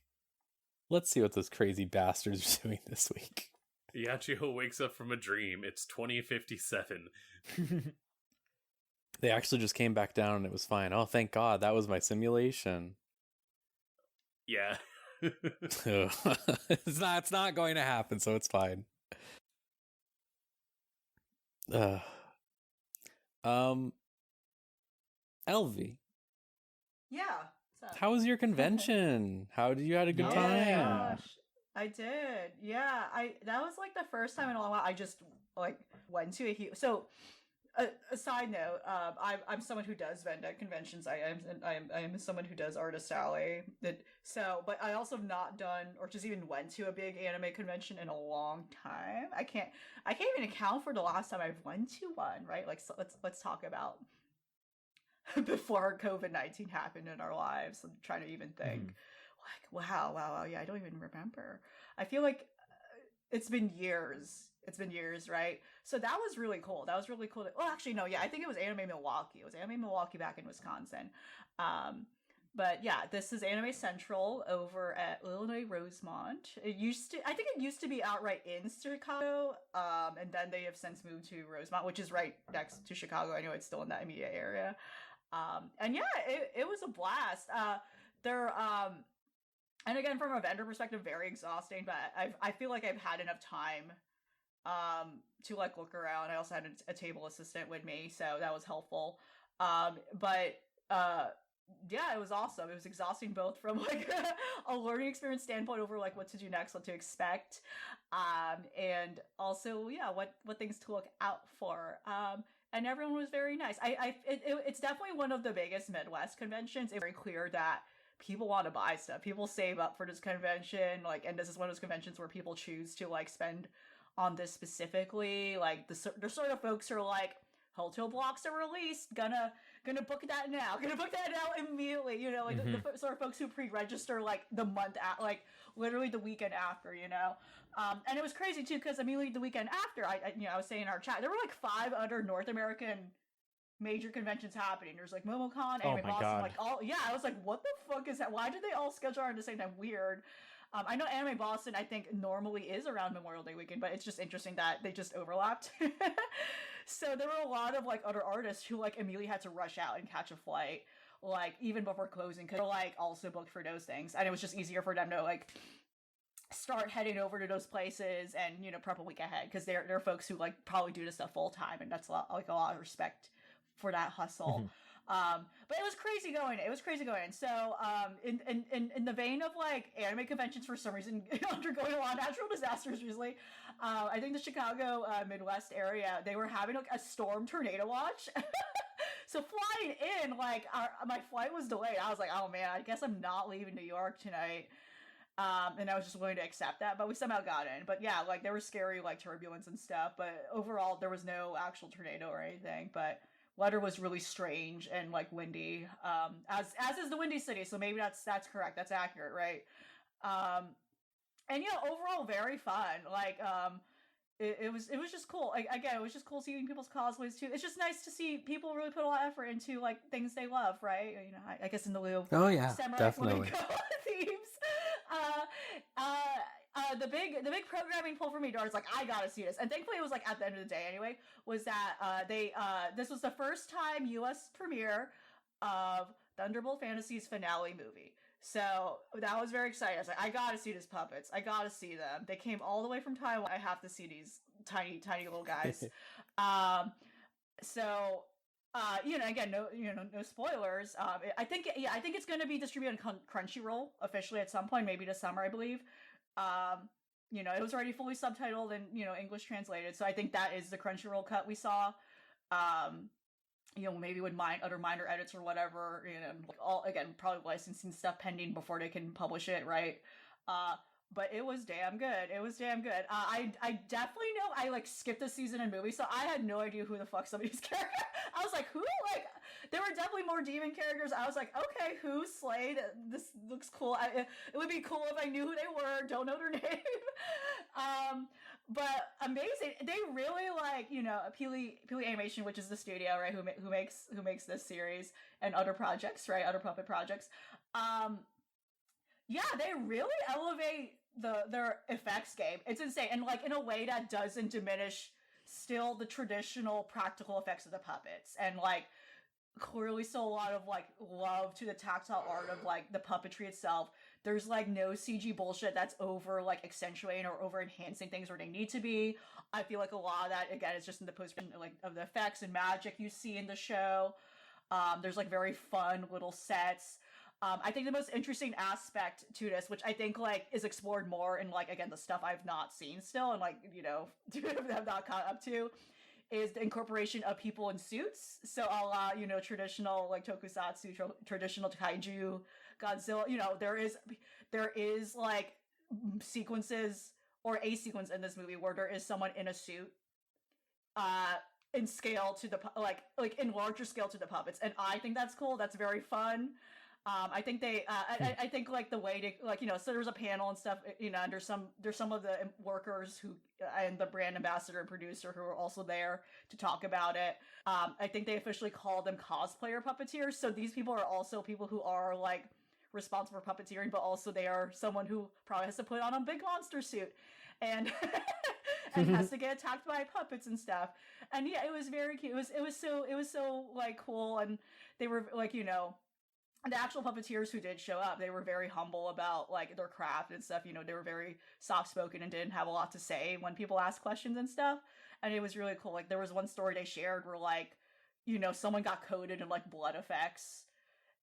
let's see what those crazy bastards are doing this week. Yachio wakes up from a dream. It's 2057. They actually just came back down and it was fine. Oh, thank God. That was my simulation. Yeah. It's not going to happen, so it's fine. Elvie. Yeah. How was your convention? How did you had a good time? Gosh, I did. Yeah, that was like the first time in a long while I just like went to a huge. So, a side note, I'm someone who does vend at conventions. I am someone who does Artist Alley. But I also have not done or just even went to a big anime convention in a long time. I can't even account for the last time I've went to one. Right? Like, so let's talk about before COVID-19 happened in our lives. I'm trying to even think. Like, wow. Yeah, I don't even remember. I feel like it's been years. It's been years, right? So that was really cool. Well, actually, no, yeah, I think it was Anime Milwaukee. It was Anime Milwaukee back in Wisconsin. But yeah, this is Anime Central over at Illinois Rosemont. I think it used to be outright in Chicago, and then they have since moved to Rosemont, which is right next to Chicago. I know it's still in that immediate area. And yeah, it was a blast. They're and again, from a vendor perspective, very exhausting, but I feel like I've had enough time to like look around. I also had a table assistant with me, so that was helpful. But yeah, it was awesome. It was exhausting both from like a learning experience standpoint over like what to do next, what to expect, and also yeah, what things to look out for. And everyone was very nice. It's definitely one of the biggest Midwest conventions. It's very clear that people want to buy stuff. People save up for this convention, like, and this is one of those conventions where people choose to like spend on this specifically. Like the sort of folks who are like, Hotel blocks are released, gonna book that now, immediately, you know, like the sort of folks who pre-register like the month like literally the weekend after, you know. And it was crazy too, because immediately the weekend after, I was saying in our chat, there were like 5 other North American major conventions happening. There's like MomoCon, Anime Boston, God. like all, yeah, I was like, what the fuck is that? Why did they all schedule at the same time? Weird. I know Anime Boston, I think, normally is around Memorial Day weekend, but it's just interesting that they just overlapped. So there were a lot of, like, other artists who, like, immediately had to rush out and catch a flight, like, even before closing, because they're, like, also booked for those things. And it was just easier for them to, like, start heading over to those places and, you know, prep a week ahead, because they're folks who, like, probably do this stuff full time, and that's a lot of respect for that hustle. But it was crazy going. So, in the vein of like anime conventions, for some reason, undergoing a lot of natural disasters recently, I think the Chicago Midwest area, they were having like a storm tornado watch. So flying in, like my flight was delayed. I was like, oh man, I guess I'm not leaving New York tonight. And I was just willing to accept that, but we somehow got in. But yeah, like there was scary like turbulence and stuff, but overall there was no actual tornado or anything. But weather was really strange and like windy, as is the Windy City. So maybe that's correct. That's accurate, right? And yeah, overall very fun. Like, it was just cool. Like, again, it was just cool seeing people's cosplays too. It's just nice to see people really put a lot of effort into like things they love, right? You know, I guess in the lieu of Samurai definitely Flamenco themes. The big programming pull for me, Doris, like, I gotta see this. And thankfully it was like at the end of the day anyway, was that this was the first time US premiere of Thunderbolt Fantasy's finale movie. So that was very exciting. I was like, I gotta see these puppets. I gotta see them. They came all the way from Taiwan. I have to see these tiny little guys. You know, again, no spoilers. I think it's going to be distributed on Crunchyroll officially at some point, maybe this summer, I believe. You know, it was already fully subtitled and, you know, English translated, so I think that is the Crunchyroll cut we saw. You know, maybe with other minor edits or whatever, you know, probably licensing stuff pending before they can publish it, right? But it was damn good. I definitely know I like skipped a season in movies, so I had no idea who the fuck some of these characters. I was like, who? Like, there were definitely more demon characters. I was like, okay, who slayed? This looks cool. It would be cool if I knew who they were. Don't know their name. But amazing. They really, like, you know, Peely Animation, which is the studio, right, who makes this series and other projects, right, other puppet projects. Yeah, they really elevate their effects game. It's insane, and like in a way that doesn't diminish still the traditional practical effects of the puppets, and like clearly still a lot of like love to the tactile art of like the puppetry itself. There's like no CG bullshit that's over like accentuating or over enhancing things where they need to be. I feel like a lot of that again is just in the post-production like of the effects and magic you see in the show. There's like very fun little sets. I think the most interesting aspect to this, which I think like is explored more in like again the stuff I've not seen still and like, you know, have not caught up to, is the incorporation of people in suits. So a lot, you know, traditional like tokusatsu, traditional kaiju, Godzilla. You know, there is like sequences or a sequence in this movie where there is someone in a suit, in scale to the like in larger scale to the puppets, and I think that's cool. That's very fun. I think they, I think like the way to like so there was a panel and stuff. And there's some of the workers who and the brand ambassador and producer who are also there to talk about it. I think they officially call them cosplayer puppeteers. So these people are also people who are like responsible for puppeteering, but also they are someone who probably has to put on a big monster suit and and has to get attacked by puppets and stuff. And yeah, it was very cute. It was so like cool, and they were like the actual puppeteers who did show up, they were very humble about like their craft and stuff. They were very soft spoken and didn't have a lot to say when people asked questions and stuff. And it was really cool. Like there was one story they shared where like someone got coded in like blood effects.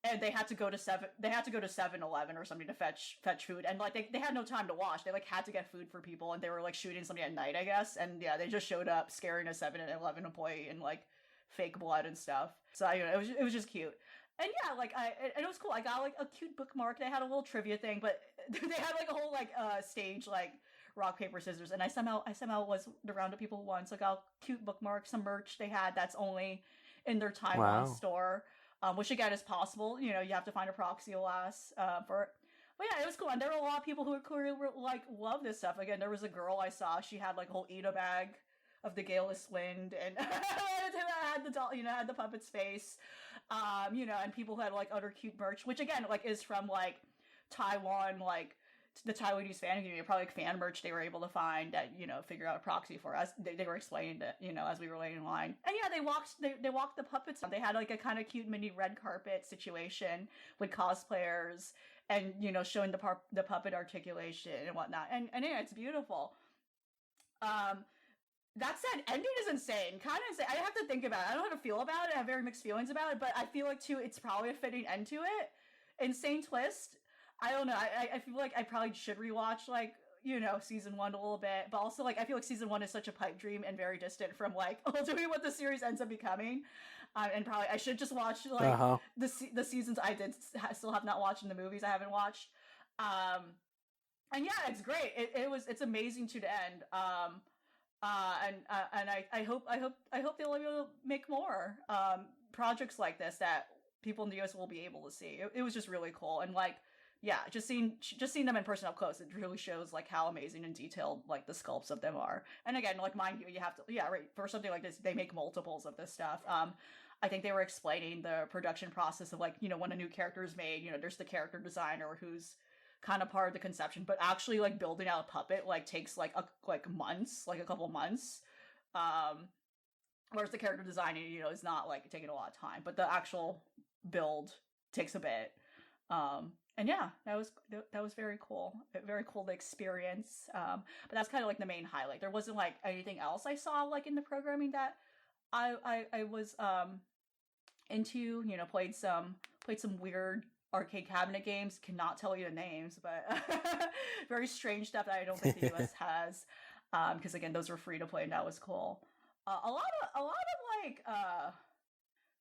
And they had to go to 7-Eleven or something to fetch food, and like they had no time to wash. They like had to get food for people, and they were like shooting something at night, I guess. And yeah, they just showed up scaring a 7-Eleven employee in like fake blood and stuff. So it was just cute. And yeah, like and it was cool. I got like a cute bookmark. They had a little trivia thing, but they had like a whole like stage like rock paper scissors, and I somehow was the round of people who won. So I got a cute bookmark, some merch they had that's only in their Taiwan store. Which again is possible. You have to find a proxy, alas, for it. But yeah, it was cool. And there were a lot of people who were like, love this stuff. Again, there was a girl I saw. She had like a whole Ida bag of the Galeless Wind, and had the doll, had the puppet's face. And people who had like other cute merch, which again, like is from like Taiwan, like the Taiwanese fan community, probably like fan merch they were able to find that figure out a proxy for us. They were explaining it as we were laying in line. And yeah, they walked the puppets. They had like a kind of cute mini red carpet situation with cosplayers and showing the puppet articulation and whatnot. And yeah, it's beautiful. That said, ending is insane. Kind of insane. I have to think about it. I don't know how to feel about it. I have very mixed feelings about it, but I feel like too it's probably a fitting end to it. Insane twist. I don't know. I feel like I probably should rewatch like season 1 a little bit, but also like I feel like season 1 is such a pipe dream and very distant from like ultimately what the series ends up becoming. And probably I should just watch like the seasons I still have not watched, and the movies I haven't watched. And yeah, it's great. It's amazing to the end. And I hope they'll be able to make more projects like this that people in the US will be able to see. It was just really cool, and like yeah, just seeing them in person up close, it really shows like how amazing and detailed like the sculpts of them are. And again, like mind you have to for something like this they make multiples of this stuff. I think they were explaining the production process of like when a new character is made, there's the character designer who's kind of part of the conception, but actually like building out a puppet like takes like months, like a couple months. Whereas the character designing is not like taking a lot of time, but the actual build takes a bit. And yeah, that was very cool to experience. But that's kind of like the main highlight. There wasn't like anything else I saw like in the programming that I was into. Played some weird arcade cabinet games. Cannot tell you the names, but very strange stuff that I don't think the US has. Because again, those were free to play, and that was cool. A lot of like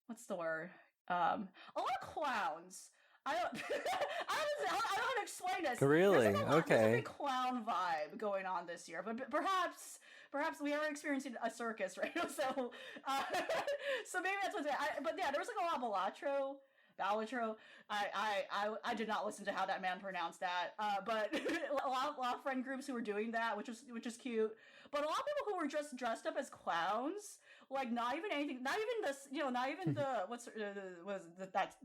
what's the word? A lot of clowns. I don't know how to explain this. Really? There's a big clown vibe going on this year, but perhaps we are experiencing a circus right now, so maybe that's what's it. But yeah, there was like a lot of Balatro. I did not listen to how that man pronounced that, but a lot of friend groups who were doing that, which is cute. But a lot of people who were just dressed up as clowns, like not even the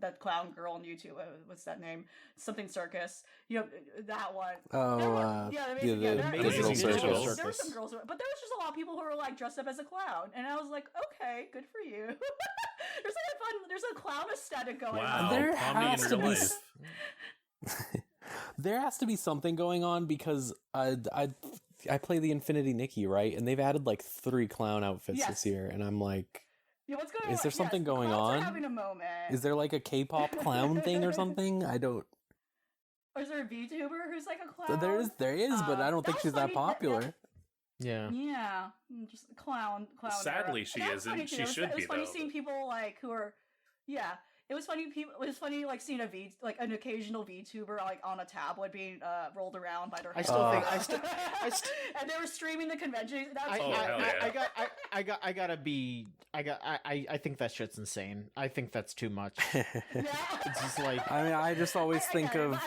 that clown girl on YouTube. What's that name? Something circus. That one. Oh, the digital circus. There were some girls, but there was just a lot of people who were like dressed up as a clown, and I was like, okay, good for you. There's a clown aesthetic going on. There has to be. There has to be something going on because I play the Infinity Nikki, right? And they've added like 3 clown outfits this year, and I'm like, yeah, what's going on? Is there something going on? Are having a moment. Is there like a K-pop clown thing or something? I don't. Or is there a VTuber who's like a clown? There is, but I don't think she's that popular. Yeah, just clown. Sadly, she isn't. She should be. It was funny seeing people like who are, yeah. It was funny. It was funny, like seeing an occasional VTuber like on a tablet being rolled around by their. I still think and they were streaming the convention. I think that shit's insane. I think that's too much. Yeah. It's just like, I mean, I just always think of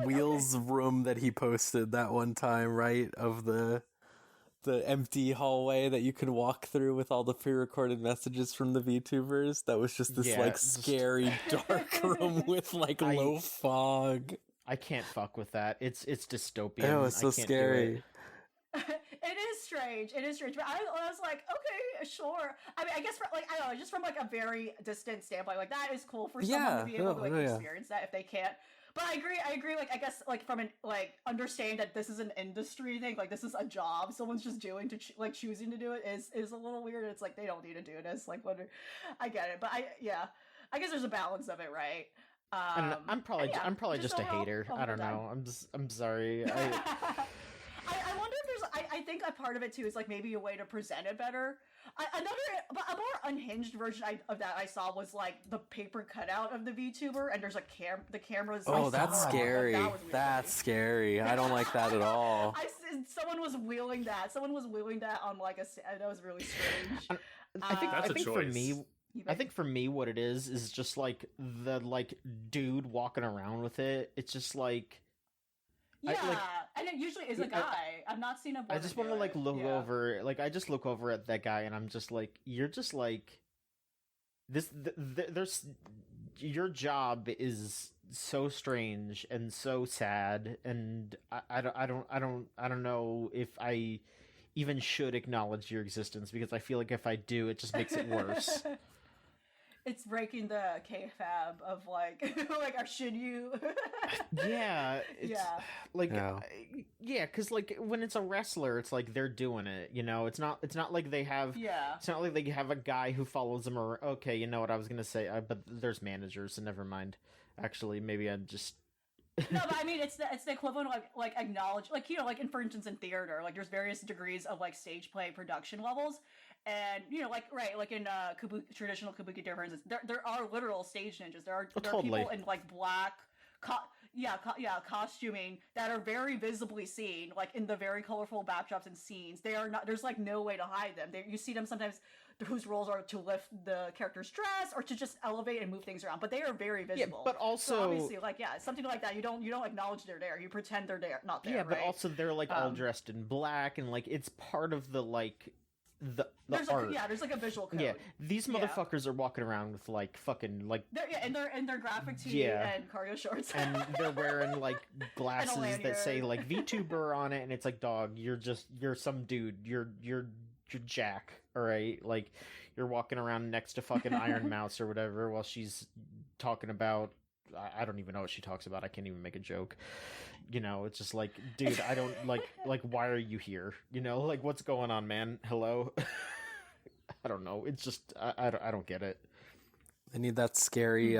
Wheel's room that he posted that one time, right? Of the empty hallway that you could walk through with all the pre-recorded messages from the VTubers. That was just this scary dark room with low fog. I can't fuck with that. It's dystopian. Oh, it's so scary. It is strange. But I was like, okay, sure. I mean, I guess I don't know, just from a very distant standpoint, that is cool for someone to be able to experience that if they can't. But I agree. I guess from an understanding that this is an industry thing, this is a job someone's just doing to choosing to do it is a little weird. It's they don't need to do this. I get it, but I guess there's a balance of it, right? And I'm probably just a hater. I don't know. I'm sorry. I wonder if there's. I think a part of it too is maybe a way to present it better. A more unhinged version of that I saw was the paper cutout of the VTuber, and there's the cameras. Oh, that's scary. That's scary. I don't like that at all. Someone was wheeling that. Someone was wheeling that on that was really strange. I think for me, what it is just the dude walking around with it. It's just yeah, and it usually is a guy. I've not seen a. I just want to look over. I just look over at that guy, and I'm just you're just this. There's your job is so strange and so sad, and I don't know if I even should acknowledge your existence, because I feel if I do, it just makes it worse. It's breaking the kayfabe of or should you? Yeah, because when it's a wrestler, it's they're doing it. It's not like they have. Yeah. It's not like they have a guy who follows them. Or okay, you know what I was gonna say, but there's managers, so never mind. Actually, maybe I'm just. No, but I mean, it's the equivalent of acknowledge, for instance, in theater, there's various degrees of stage play production levels. And in traditional kabuki, for instance, there are literal stage ninjas. There are people in black, costuming that are very visibly seen, in the very colorful backdrops and scenes. They are not. There's no way to hide them. You see them sometimes, whose roles are to lift the character's dress or to just elevate and move things around. But they are very visible. Yeah, but also, so obviously, something like that. You don't acknowledge they're there. You pretend they're there, not there. Yeah, but right? also they're all dressed in black, and it's part of the there's art. There's a visual code. Yeah, these motherfuckers are walking around with fucking they're in their graphic tee and cargo shorts, and they're wearing glasses that say VTuber on it, and it's dog, you're some dude, you're Jack, all right, you're walking around next to fucking Iron Mouse or whatever while she's talking about. I don't even know what she talks about. I can't even make a joke. It's just dude, I don't why are you here? What's going on, man? Hello? I don't know. It's just, I don't get it. I need that scary,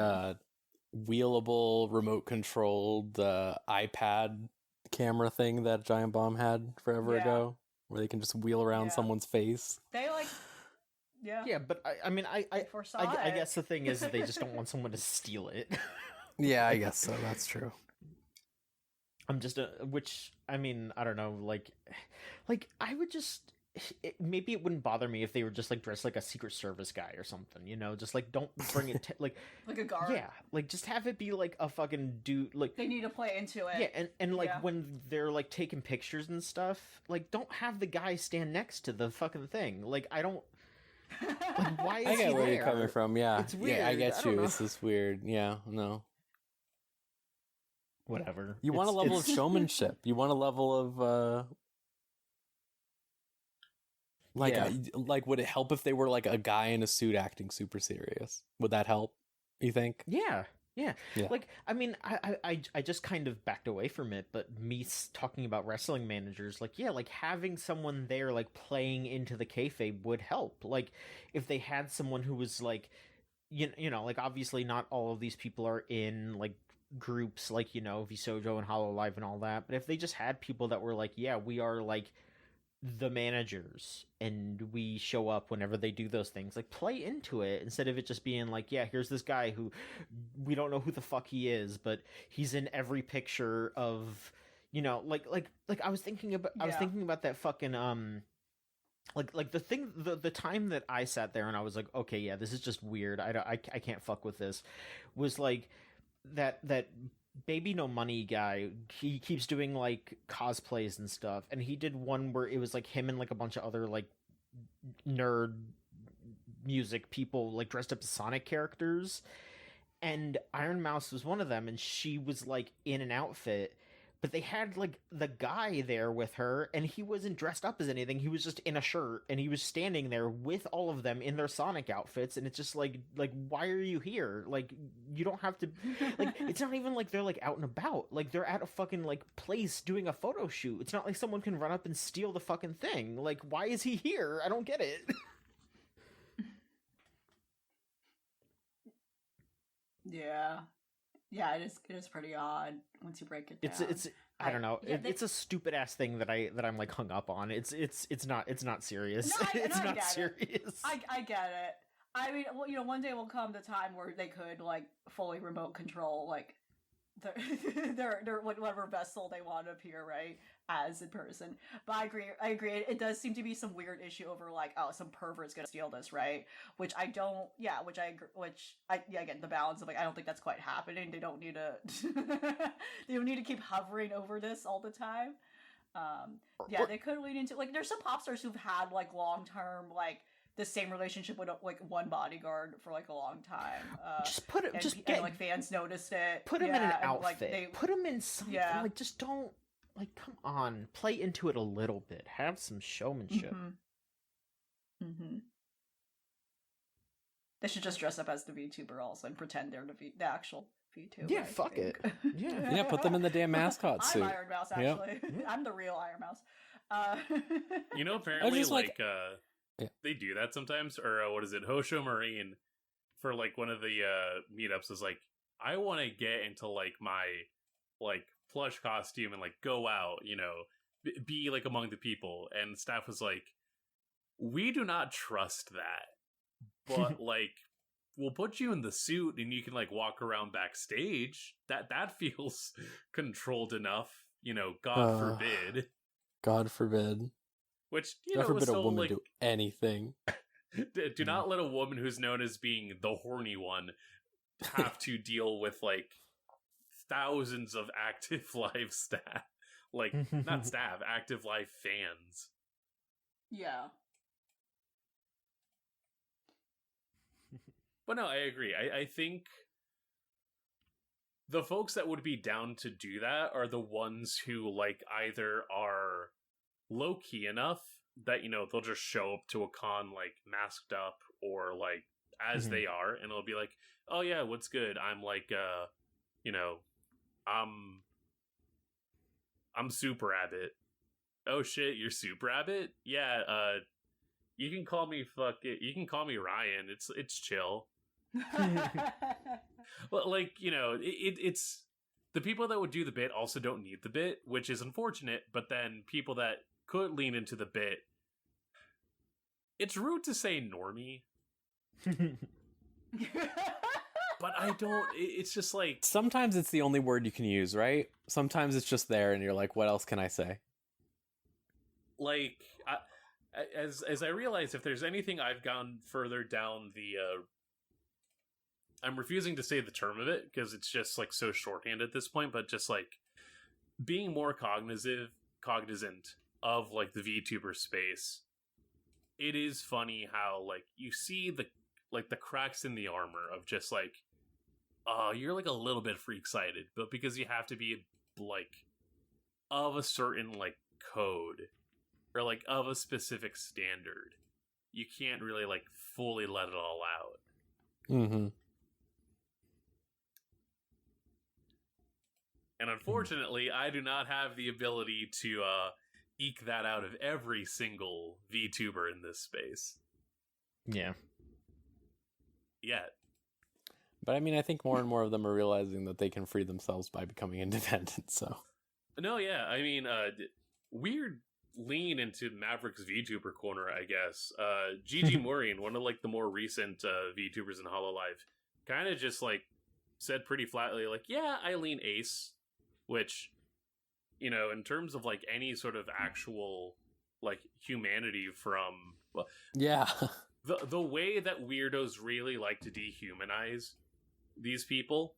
wheelable, remote-controlled iPad camera thing that Giant Bomb had forever ago, where they can just wheel around someone's face. They Yeah, but I guess the thing is they just don't want someone to steal it. Yeah, I guess so. That's true. I'm just which I mean, I don't know, I would just maybe it wouldn't bother me if they were just dressed like a Secret Service guy or something, just don't bring it like a guard. Yeah, just have it be a fucking dude, they need to play into it. Yeah, and when they're taking pictures and stuff, don't have the guy stand next to the fucking thing. I don't why is I get he where there? you're coming from. Yeah, it's weird. Yeah, I get you. This is weird. Yeah, no. Whatever. You want a level of showmanship. You want a level of would it help if they were a guy in a suit acting super serious? Would that help, you think? Yeah. I mean, I just kind of backed away from it, but me talking about wrestling managers, having someone there playing into the kayfabe would help. If they had someone who was obviously not all of these people are in groups Visojo and Hollow Live and all that, but if they just had people that were we are the managers and we show up whenever they do those things. Like, play into it instead of it just being like, yeah, here's this guy who we don't know who the fuck he is, but he's in every picture of, you know, like I was thinking about that fucking like the time that I sat there and I was like, okay, yeah, this is just weird. I can't fuck with this. Was like that Baby No Money guy. He keeps doing like cosplays and stuff, and he did one where it was like him and like a bunch of other like nerd music people like dressed up as Sonic characters, and Iron Mouse was one of them, and she was like in an outfit. But they had, like, the guy there with her, and he wasn't dressed up as anything. He was just in a shirt, and he was standing there with all of them in their Sonic outfits, and it's just like, why are you here? Like, you don't have to... Like, it's not even like they're, like, out and about. Like, they're at a fucking, like, place doing a photo shoot. It's not like someone can run up and steal the fucking thing. Like, why is he here? I don't get it. Yeah. Yeah, it is pretty odd once you break it down. It's I don't know. It's a stupid ass thing that I'm like hung up on. It's not serious. No, it's not get serious. It. I get it. I mean, well, you know, one day will come the time where they could like fully remote control like their whatever vessel they want to appear, right, as in person. But I agree. It does seem to be some weird issue over like, oh, some pervert's gonna steal this, right? Again, the balance of like, I don't think that's quite happening. They don't need to they don't need to keep hovering over this all the time. They could lean into like, there's some pop stars who've had like long term like the same relationship with like one bodyguard for like a long time. And like fans noticed it. Put him in an outfit. Like, put him in something. Yeah. Like, just don't, like, come on, play into it a little bit. Have some showmanship. Mm-hmm. They should just dress up as the VTuber also and pretend they're the actual VTuber. Yeah, fuck it. Yeah, put them in the damn mascot suit. I'm Iron Mouse, actually. Yep. I'm the real Iron Mouse. You know, apparently, they do that sometimes, or what is it? Hosho Marine for like one of the meetups is like, I want to get into like my like plush costume and like go out, you know, be like among the people. And staff was like, we do not trust that, but like we'll put you in the suit and you can like walk around backstage. That feels controlled enough, you know. God forbid. God forbid. Which, you God know, forbid still, a woman like, do anything. Do not let a woman who's known as being the horny one have to deal with, like, thousands of active live staff. Like, not staff, active live fans. Yeah. But no, I agree. I think the folks that would be down to do that are the ones who, like, either are low-key enough that, you know, they'll just show up to a con like masked up or like as they are, and it'll be like, oh yeah, what's good? I'm like you know, I'm Soup Rabbit. Oh shit, you're Soup Rabbit? Yeah, you can call me Ryan. It's chill. But like, you know, it's the people that would do the bit also don't need the bit, which is unfortunate, but then people that could lean into the bit, it's rude to say normie. But I don't, it's just like... Sometimes it's the only word you can use, right? Sometimes it's just there and you're like, what else can I say? Like, as I realize, if there's anything I've gone further down the... I'm refusing to say the term of it, because it's just like so shorthand at this point, but just like being more cognizant of like the VTuber space. It is funny how like you see the cracks in the armor of just like, oh, you're like a little bit freak-sided, but because you have to be like of a certain like code or like of a specific standard, you can't really like fully let it all out. Mm-hmm. And unfortunately, I do not have the ability to eke that out of every single VTuber in this space. Yeah. Yet. But I mean, I think more and more of them are realizing that they can free themselves by becoming independent, so. No, yeah, I mean, weird lean into Maverick's VTuber corner, I guess. Gigi Maureen, one of like the more recent VTubers in Hololive, kind of just like said pretty flatly, like, yeah, I lean Ace, which, you know, in terms of like any sort of actual like humanity from, well, Yeah. the way that weirdos really like to dehumanize these people,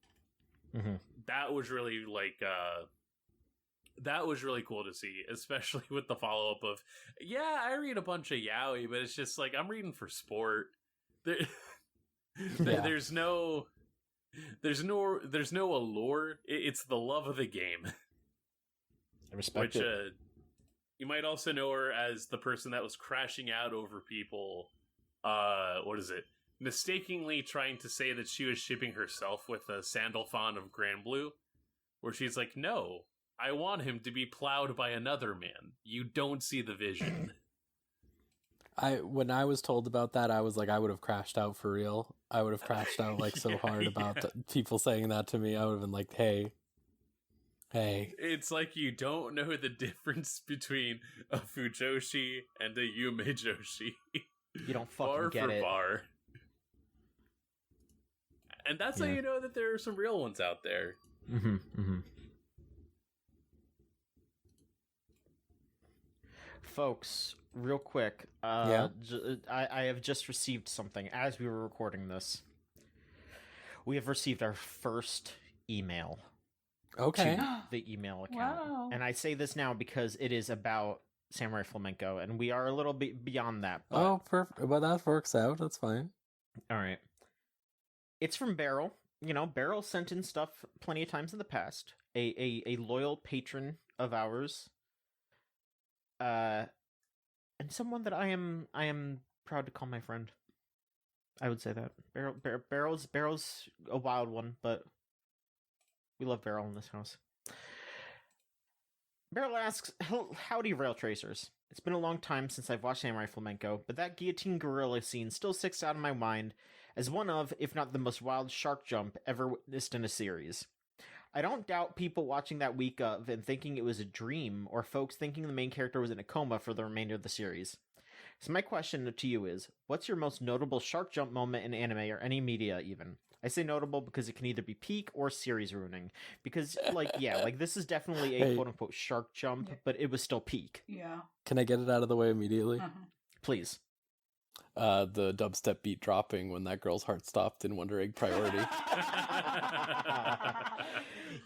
that was really like that was really cool to see, especially with the follow-up of, yeah, I read a bunch of yaoi, but it's just like, I'm reading for sport. There's no allure. It's the love of the game. I respect Which it. you might also know her as the person that was crashing out over people, mistakenly trying to say that she was shipping herself with a Sandalphon of Grand Blue, where she's like, no, I want him to be plowed by another man. You don't see the vision. When I was told about that, I was like, I would have crashed out for real. I would have crashed out like so hard about people saying that to me. I would have been like, hey. It's like you don't know the difference between a Fujoshi and a Yume Joshi. You don't fucking bar get for it. bar. And that's how you know that there are some real ones out there. Folks, real quick, I have just received something as we were recording this. We have received our first email. Okay. To the email account. Wow. And I say this now because it is about Samurai Flamenco, and we are a little bit beyond that. But... Oh, perfect. Well, that works out. That's fine. All right. It's from Beryl. You know, Beryl sent in stuff plenty of times in the past. A loyal patron of ours. And someone that I am proud to call my friend. I would say that. Beryl's a wild one, but we love Beryl in this house. Beryl asks, howdy Rail Tracers. It's been a long time since I've watched Samurai Flamenco, but that guillotine gorilla scene still sticks out in my mind as one of, if not the most wild shark jump ever witnessed in a series. I don't doubt people watching that week of and thinking it was a dream, or folks thinking the main character was in a coma for the remainder of the series. So my question to you is, what's your most notable shark jump moment in anime or any media even? I say notable because it can either be peak or series ruining. Because, this is definitely a quote-unquote shark jump, but it was still peak. Yeah. Can I get it out of the way immediately? Please. The dubstep beat dropping when that girl's heart stopped in Wonder Egg Priority.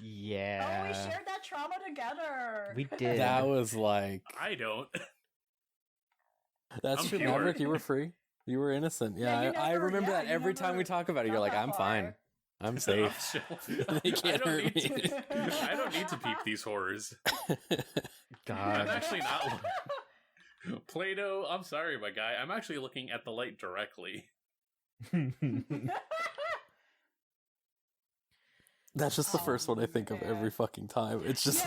Yeah. Oh, we shared that trauma together. We did. That was like... I don't. That's true, Maverick. You were free. You were innocent. Yeah, I remember that every time we talk about it. You're like, I'm fine. I'm safe. They can't hurt me. I don't need to peep these horrors. God. I'm actually not. Plato, I'm sorry, my guy. I'm actually looking at the light directly. That's just the first one I think of every fucking time. It's just...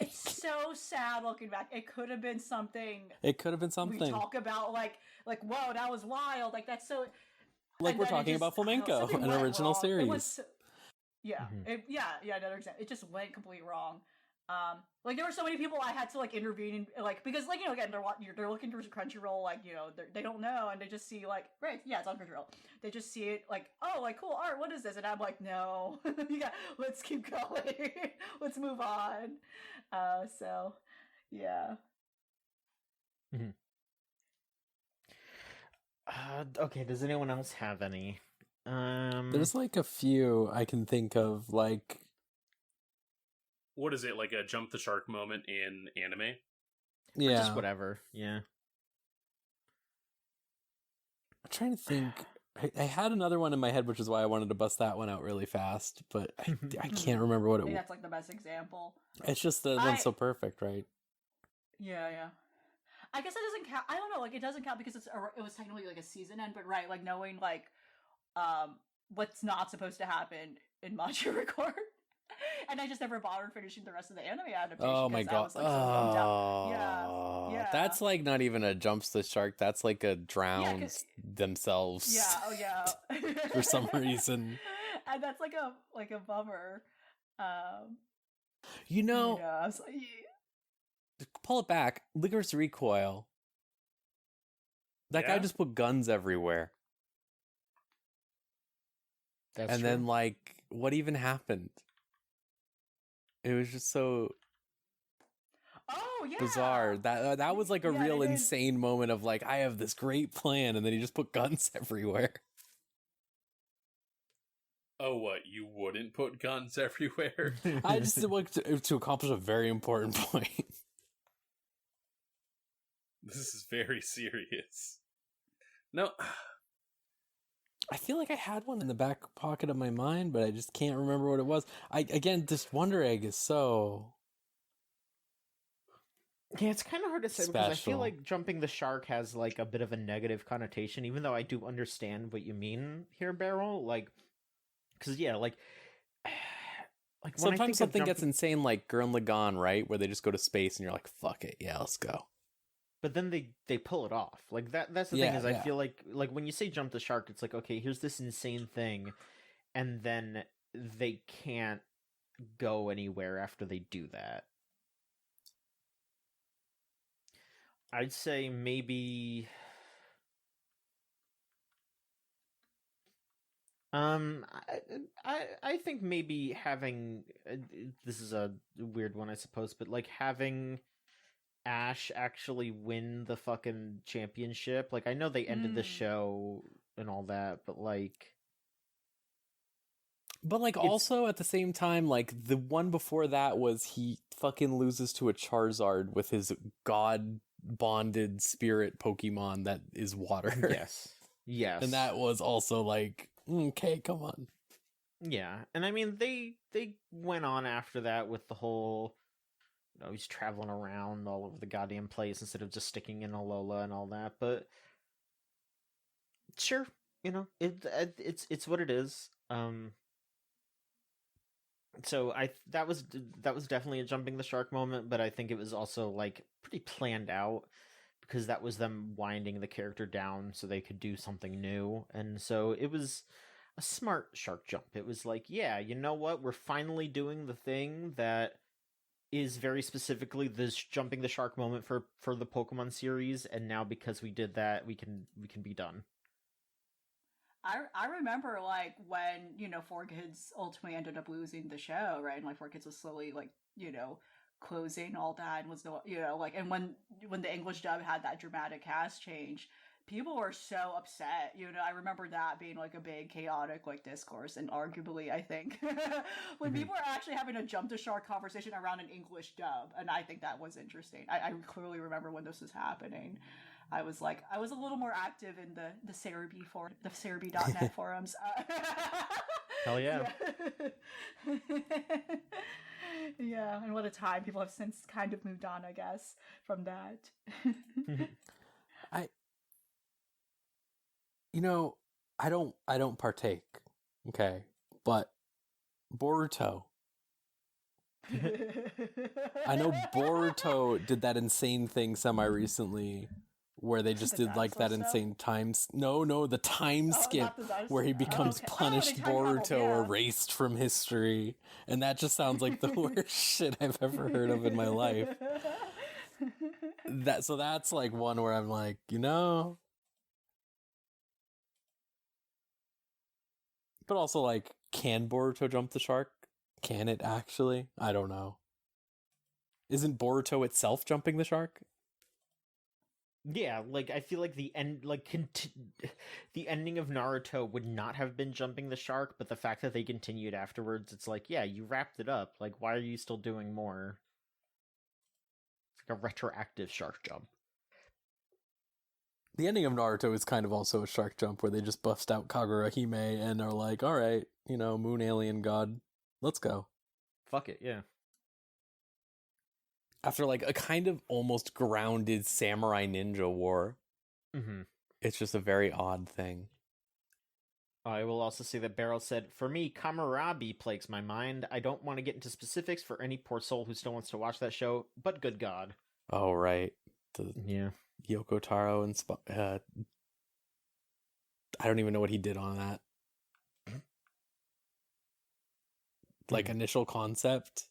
it's so sad looking back. It could have been something. It could have been something. We talk about, like, whoa, that was wild. Like, that's so... Like, we're talking about Flamenco, an original series. Another example. It just went completely wrong. Like, there were so many people I had to, like, intervene in, like, because, like, you know, again, they're looking through Crunchyroll, like, you know, they don't know, and they just see, like, right, yeah, it's on Crunchyroll. They just see it, like, oh, like, cool art, what is this? And I'm like, no, let's keep going. Let's move on. So, yeah. Okay, does anyone else have any? There's, like, a few I can think of, like... What is it, like a jump the shark moment in anime? Yeah. Or just whatever, yeah. I'm trying to think. I had another one in my head, which is why I wanted to bust that one out really fast, but I can't remember what it was. That's, like, the best example. It's just the one's so perfect, right? Yeah. I guess it doesn't count. I don't know, like, it doesn't count because it was technically, like, a season end, but right, like, knowing, like, what's not supposed to happen in Machi Record. And I just never bothered finishing the rest of the anime adaptation. Oh my god! I was, like, so bummed out. Yeah. That's like not even a jumps the shark. That's like a drowns themselves. Yeah. For some reason. And that's like a bummer. You know, I was like, pull it back. Licorice Recoil. That guy just put guns everywhere. That's and true. then, like, what even happened? It was just so bizarre. That was like a real insane moment of like, I have this great plan, and then he just put guns everywhere. Oh, what? You wouldn't put guns everywhere? I just like to accomplish a very important point. This is very serious. No. I feel like I had one in the back pocket of my mind, but I just can't remember what it was. Again, this Wonder Egg is so... Yeah, it's kind of hard to say special. Because I feel like jumping the shark has like a bit of a negative connotation, even though I do understand what you mean here, Beryl. Like, because like when sometimes something gets insane, like Gurren Lagann, right? Where they just go to space and you're like, fuck it, yeah, let's go. But then they pull it off. Like that's the thing is I feel like when you say jump the shark, it's like, okay, here's this insane thing, and then they can't go anywhere after they do that. I'd say maybe I think maybe having this is a weird one, I suppose, but like having Ash actually win the fucking championship. Like, I know they ended the show and all that, but also at the same time, like the one before that was he fucking loses to a Charizard with his god bonded spirit Pokemon that is water. Yes. And that was also like, okay, come on. Yeah. And I mean, they went on after that with the whole, he's traveling around all over the goddamn place instead of just sticking in Alola and all that. But sure, it's what it is. So that was definitely a jumping the shark moment, but I think it was also like pretty planned out because that was them winding the character down so they could do something new. And so it was a smart shark jump. It was like, yeah, you know what? We're finally doing the thing that is very specifically this jumping the shark moment for the Pokemon series, and now because we did that, we can be done. I remember like when 4Kids ultimately ended up losing the show, right? And like 4Kids was slowly like closing all that, and was and when the English dub had that dramatic cast change, people were so upset. I remember that being like a big chaotic like discourse, and arguably I think when people were actually having a jump to shark conversation around an English dub, and I think that was interesting. I clearly remember when this was happening. I was a little more active in the Cerebi the Cerebi.net forums. Hell yeah. Yeah, and what a time. People have since kind of moved on, I guess, from that. I don't partake, okay, but Boruto. I know Boruto did that insane thing semi-recently where they just did like that insane times. No, the time skip where he becomes punished Boruto, erased from history. And that just sounds like the worst shit I've ever heard of in my life. So that's like one where I'm like, but also like, can Boruto jump the shark? Can it actually? I don't know. Isn't Boruto itself jumping the shark? Yeah, like I feel like the end, the ending of Naruto would not have been jumping the shark, but the fact that they continued afterwards, it's like, yeah, you wrapped it up. Like, why are you still doing more? It's like a retroactive shark jump. The ending of Naruto is kind of also a shark jump where they just bust out Kagura Hime and are like, all right, moon alien god, let's go. Fuck it, yeah. After like a kind of almost grounded samurai ninja war. Mm-hmm. It's just a very odd thing. I will also say that Beryl said, for me, Kamarabi plagues my mind. I don't want to get into specifics for any poor soul who still wants to watch that show, but good God. Oh, right. Yeah. Yoko Taro and I don't even know what he did on that. Like initial concept.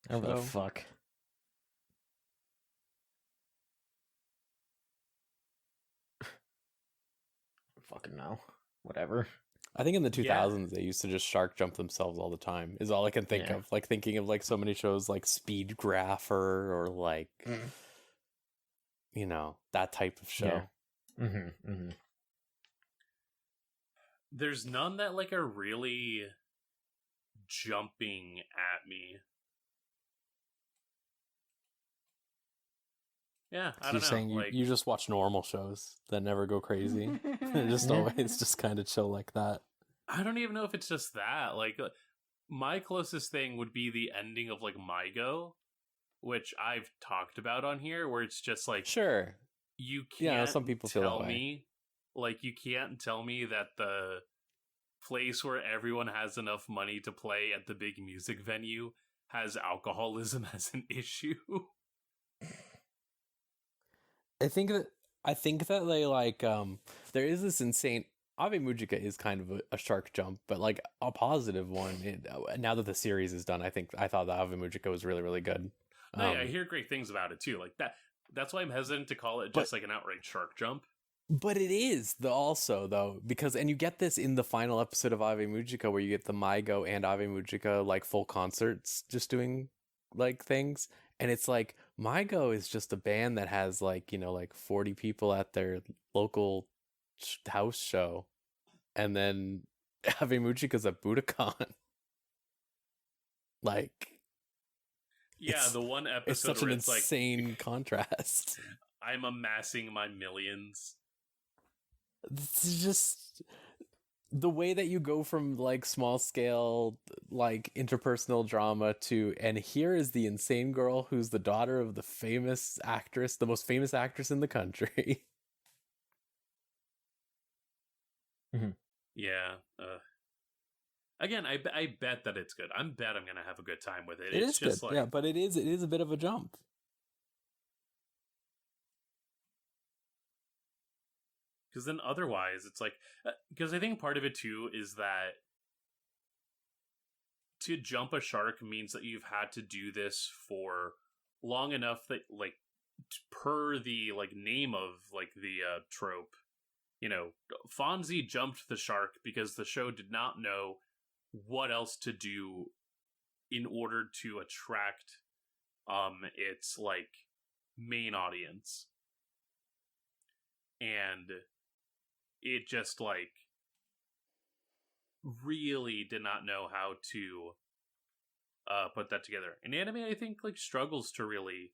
Oh, the fuck. fucking know. Whatever. I think in the 2000s they used to just shark jump themselves all the time. Is all I can think of. Like thinking of like so many shows like Speed Grapher or like you know, that type of show. Yeah. There's none that like are really jumping at me. Yeah, I don't know. Saying like, you just watch normal shows that never go crazy. They're just always just kind of chill like that. I don't even know if it's just that. Like, my closest thing would be the ending of like MyGo, which I've talked about on here, where it's just like, sure, you can't some people feel tell that way. me, like, you can't tell me that the place where everyone has enough money to play at the big music venue has alcoholism as an issue. I think that they like there is this insane Ave Mujica is kind of a shark jump, but like a positive one. Now that the series is done, I thought that Ave Mujica was really, really good. I hear great things about it too. Like that's why I'm hesitant to call it just like an outright shark jump. But it is also though, because and you get this in the final episode of Ave Mujica where you get the MyGo and Ave Mujica like full concerts just doing like things. And it's like MyGo is just a band that has like, you know, like 40 people at their local house show. And then Ave Mujica's at Budokan. Like, yeah, the one episode it's such where an it's insane like, contrast. I'm amassing my millions. It's just the way that you go from like small scale like interpersonal drama to, and here is the insane girl who's the daughter of the famous actress, the most famous actress in the country. Yeah. Again, I bet that it's good. I'm gonna have a good time with it. It It's is just good, like, yeah, but it is a bit of a jump. because then otherwise it's like, because I think part of it too is that to jump a shark means that you've had to do this for long enough that like per the like name of like the trope, you know, Fonzie jumped the shark because the show did not know what else to do in order to attract its like main audience. And it just like really did not know how to put that together. And anime, I think, like struggles to really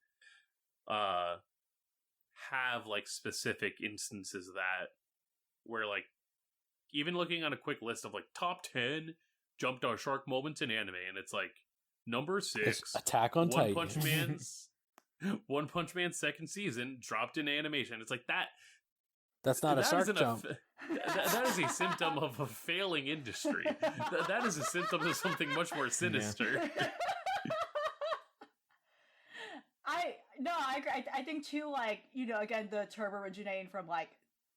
have like specific instances that where like even looking on a quick list of like top 10 jumped on shark moments in anime, and it's like number 6, It's Attack on Titan. One Punch Man's second season dropped in animation. It's like that. That's not a shark jump. That is a symptom of a failing industry. That is a symptom of something much more sinister. I agree. I think too, like, you know, again, the term originating from like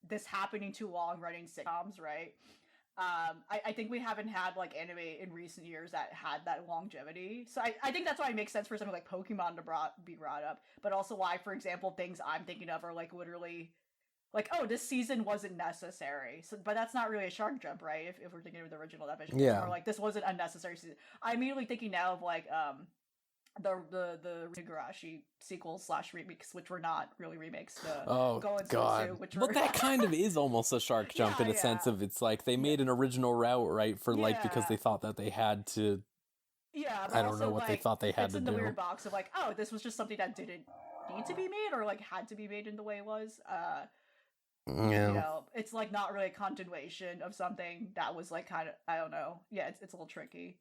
this happening to long running sitcoms, right? I think we haven't had like anime in recent years that had that longevity. So I think that's why it makes sense for something like Pokemon to be brought up, but also why, for example, things I'm thinking of are like literally like, oh, this season wasn't necessary. So, but that's not really a shark jump, right? If we're thinking of the original definition, yeah. Or like this wasn't unnecessary season. I'm immediately thinking now of like the Higurashi sequels / remakes, which were not really remakes. But that kind of is almost a shark jump in a sense of it's like they made an original route, right? For like because they thought that they had to. Yeah, but I don't know what they thought they had to do. It's in the weird box of like, oh, this was just something that didn't need to be made or like had to be made in the way it was. You know, it's like not really a continuation of something that was like kind of, I don't know. Yeah, it's a little tricky.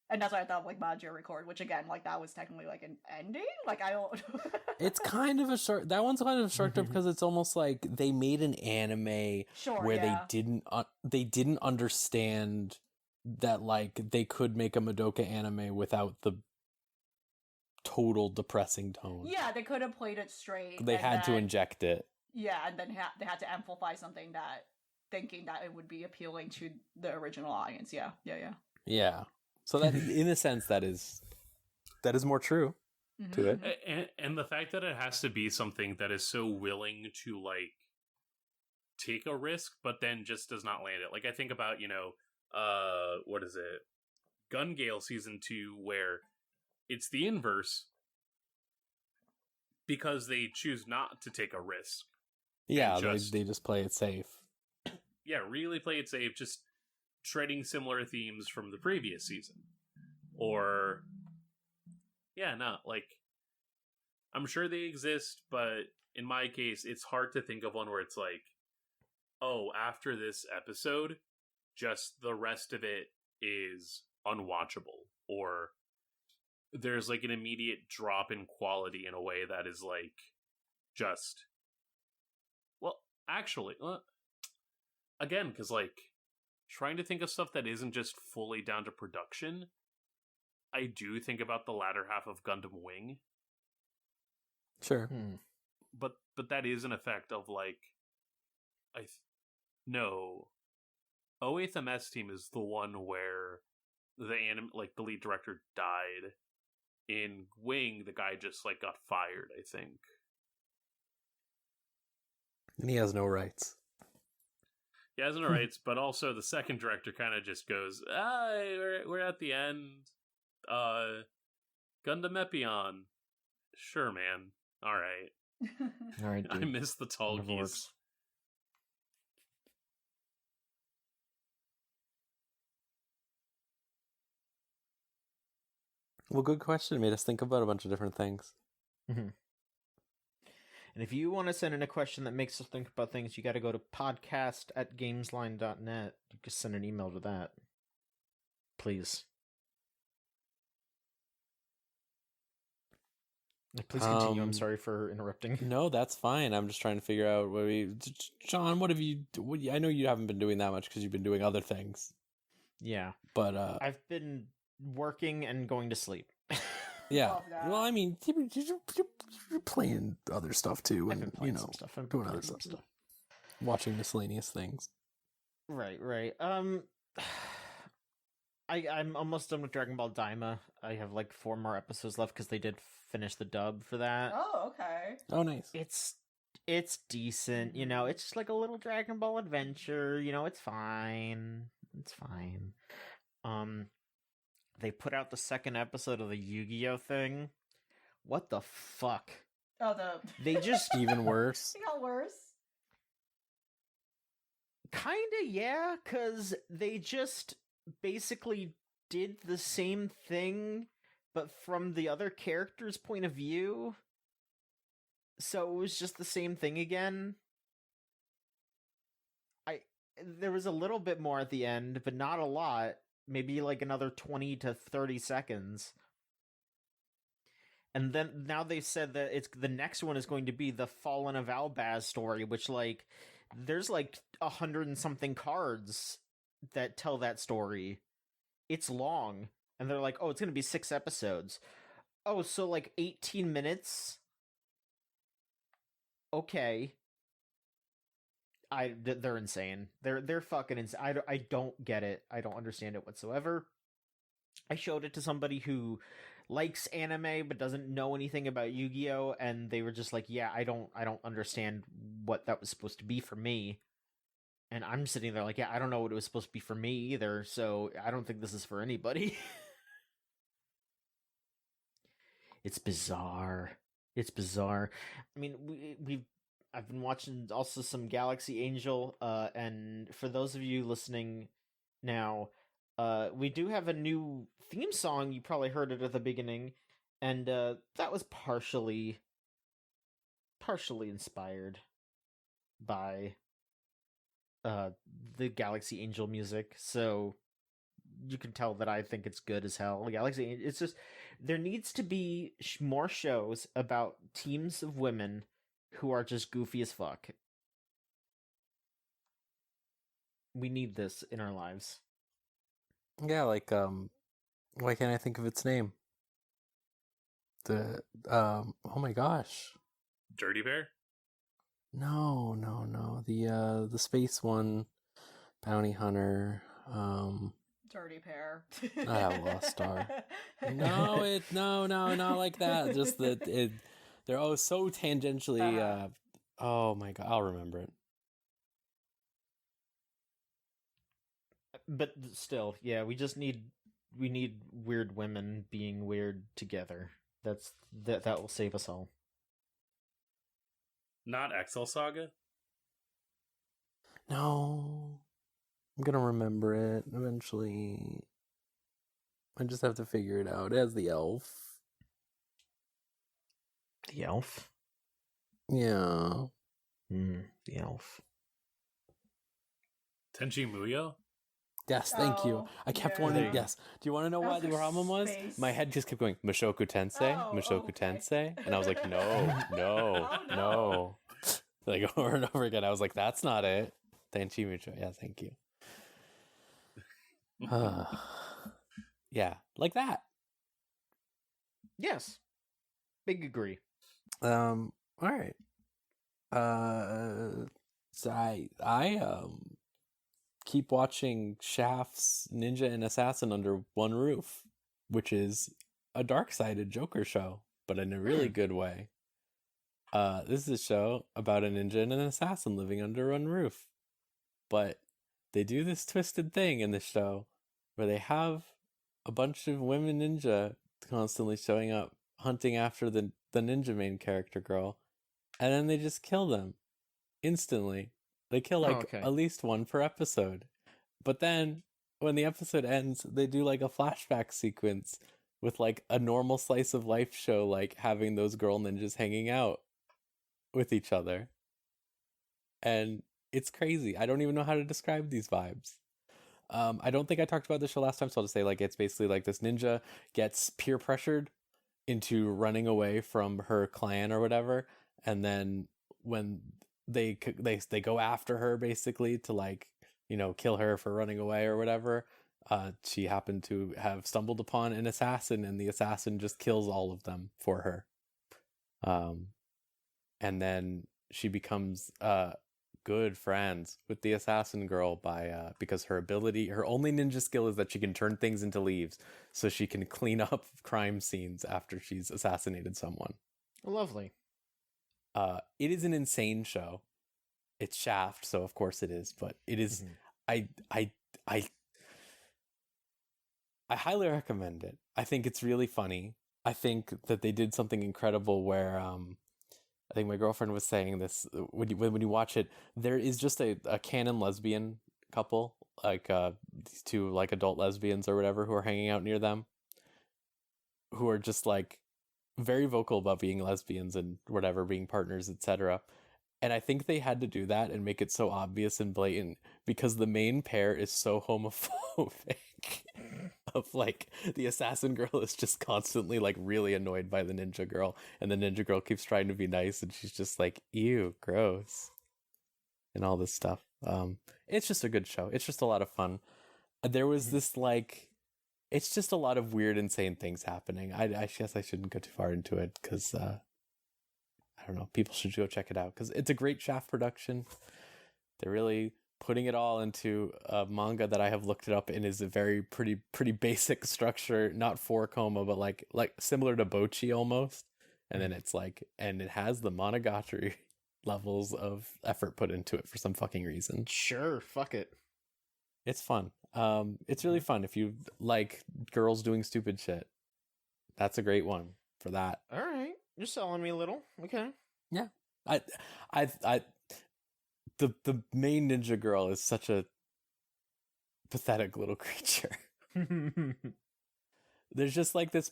And that's why I thought of like Majiro Record, which again, like that was technically like an ending. Like I don't. It's kind of a shark. That one's kind of a shark jump because it's almost like they made an anime where they didn't understand that like they could make a Madoka anime without the total depressing tone. Yeah, they could have played it straight. They had to inject it. Yeah, and then they had to amplify something that, thinking that it would be appealing to the original audience. Yeah. So that, in a sense, that is more true to it. And the fact that it has to be something that is so willing to like take a risk, but then just does not land it. Like, I think about, what is it? Gun Gale Season 2, where it's the inverse because they choose not to take a risk. Yeah, they just play it safe. Yeah, really play it safe, just treading similar themes from the previous season. Or, I'm sure they exist, but in my case, it's hard to think of one where it's like, oh, after this episode, just the rest of it is unwatchable, or there's like an immediate drop in quality in a way that is like just, well, actually, again, because like trying to think of stuff that isn't just fully down to production, I do think about the latter half of Gundam Wing. Sure. But that is an effect of like, no, 08th MS Team is the one where the lead director died. In Wing, the guy just like got fired, I think. And he has no rights. He has no rights, but also the second director kind of just goes, we're at the end. Gundam Epion. Sure, man. All right. All right, dude. I miss the talkies. Well, good question. It made us think about a bunch of different things. Mm-hmm. And if you want to send in a question that makes us think about things, you got to go to podcast@gamesline.net. You can send an email to that. Please. Please continue. I'm sorry for interrupting. No, that's fine. I'm just trying to figure out John, what have you... I know you haven't been doing that much because you've been doing other things. Yeah. But I've been working and going to sleep. Yeah. Well, I mean, you're playing other stuff too, and some stuff. I'm doing other stuff. Watching miscellaneous things. Right. I'm almost done with Dragon Ball Daima. I have like 4 more episodes left because they did finish the dub for that. Oh, okay. Oh, nice. It's decent, it's just like a little Dragon Ball adventure, it's fine. It's fine. They put out the second episode of the Yu-Gi-Oh thing. What the fuck? Oh, they just even worse. It got worse. Kinda, yeah, because they just basically did the same thing, but from the other character's point of view. So it was just the same thing again. There was a little bit more at the end, but not a lot. Maybe like another 20 to 30 seconds. And then now they said that the next one is going to be the Fallen of Albaz story, which like there's like 100 and something cards that tell that story. It's long, and they're like, oh, it's going to be 6 episodes. Oh, so like 18 minutes? Okay. They're insane. They're fucking insane. I don't get it. I don't understand it whatsoever. I showed it to somebody who likes anime but doesn't know anything about Yu-Gi-Oh, and they were just like, yeah, I don't understand what that was supposed to be for me. And I'm sitting there like, yeah, I don't know what it was supposed to be for me either, so I don't think this is for anybody. It's bizarre. It's bizarre. I mean, I've been watching also some Galaxy Angel, and for those of you listening now, we do have a new theme song. You probably heard it at the beginning, and that was partially inspired by the Galaxy Angel music, so you can tell that I think it's good as hell. Galaxy, it's just, there needs to be more shows about teams of women who are just goofy as fuck. We need this in our lives. Yeah, like, why can't I think of its name? Oh my gosh. Dirty Bear? No. The space one, Bounty Hunter, Dirty Pair. I have a Lost Star. No, not like that. Just that they're so tangentially. Oh my god, I'll remember it. but still, yeah, we need weird women being weird together. That will save us all. Not Excel Saga? No. I'm gonna remember it eventually. I just have to figure it out. It has the elf. The elf? Yeah. The elf. Tenchi Muyo? Yes, thank you. Oh, I kept yeah. wanting. Yes. Do you want to know That what was the like problem was? space. My head just kept going Mushoku Tensei, Oh, Mushoku okay. Tensei, and I was like, no, no, Oh, no. no. Like over and over again, I was like, that's not it. Tenchi Mucho. Yeah, thank you. Yeah, like that. Yes. Big agree. All right. So I keep watching Shaft's Ninja and Assassin Under One Roof, which is a dark-sided Joker show, but in a really good way. This is a show about a ninja and an assassin living under one roof. But they do this twisted thing in the show where they have a bunch of women ninja constantly showing up, hunting after the ninja main character girl, and then they just kill them instantly. They kill at least one per episode. But then when the episode ends, they do like a flashback sequence with like a normal slice of life show, like having those girl ninjas hanging out with each other. And it's crazy. I don't even know how to describe these vibes. I don't think I talked about this show last time, so I'll just say like it's basically like this ninja gets peer pressured into running away from her clan or whatever, and then when they go after her basically to like, you know, kill her for running away or whatever, she happened to have stumbled upon an assassin, and the assassin just kills all of them for her. And then she becomes good friends with the assassin girl by because her only ninja skill is that she can turn things into leaves, so she can clean up crime scenes after she's assassinated someone. Lovely. It is an insane show. It's Shaft, so of course it is, but it is. I highly recommend it. I think it's really funny. I think that they did something incredible where I think my girlfriend was saying this, when you watch it, there is just a canon lesbian couple, like these two like adult lesbians or whatever, who are hanging out near them, who are just like very vocal about being lesbians and whatever, being partners, etc. And I think they had to do that and make it so obvious and blatant because the main pair is so homophobic. Of like, the assassin girl is just constantly like really annoyed by the ninja girl, and the ninja girl keeps trying to be nice, and she's just like, ew, gross, and all this stuff. It's just a good show. It's just a lot of fun. There was this like, it's just a lot of weird, insane things happening. I guess I shouldn't go too far into it because I don't know. People should go check it out because it's a great Shaft production. They're really putting it all into a manga that I have looked it up in is a very pretty basic structure, not 4-koma, but like similar to Bocchi almost. And then it's like, and it has the Monogatari levels of effort put into it for some fucking reason. Sure, fuck it. It's fun. It's really fun if you like girls doing stupid shit. That's a great one for that. All right, you're selling me a little. Okay. Yeah, the main ninja girl is such a pathetic little creature. There's just like this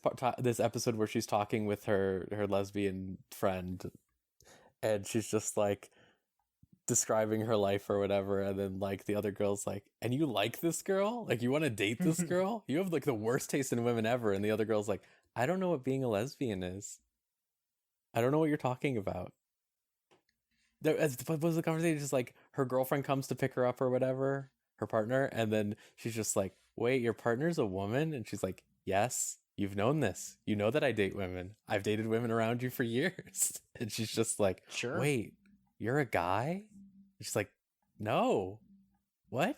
episode where she's talking with her lesbian friend, and she's just like describing her life or whatever, and then like the other girl's like, and you like this girl? Like, you want to date this girl? You have like the worst taste in women ever. And the other girl's like, I don't know what being a lesbian is. I don't know what you're talking about. What was the conversation? Just like her girlfriend comes to pick her up or whatever, her partner, and then she's just like, wait, your partner's a woman? And she's like, yes, you've known this. You know that I date women. I've dated women around you for years. And she's just like, sure. Wait, you're a guy? And she's like, no. What?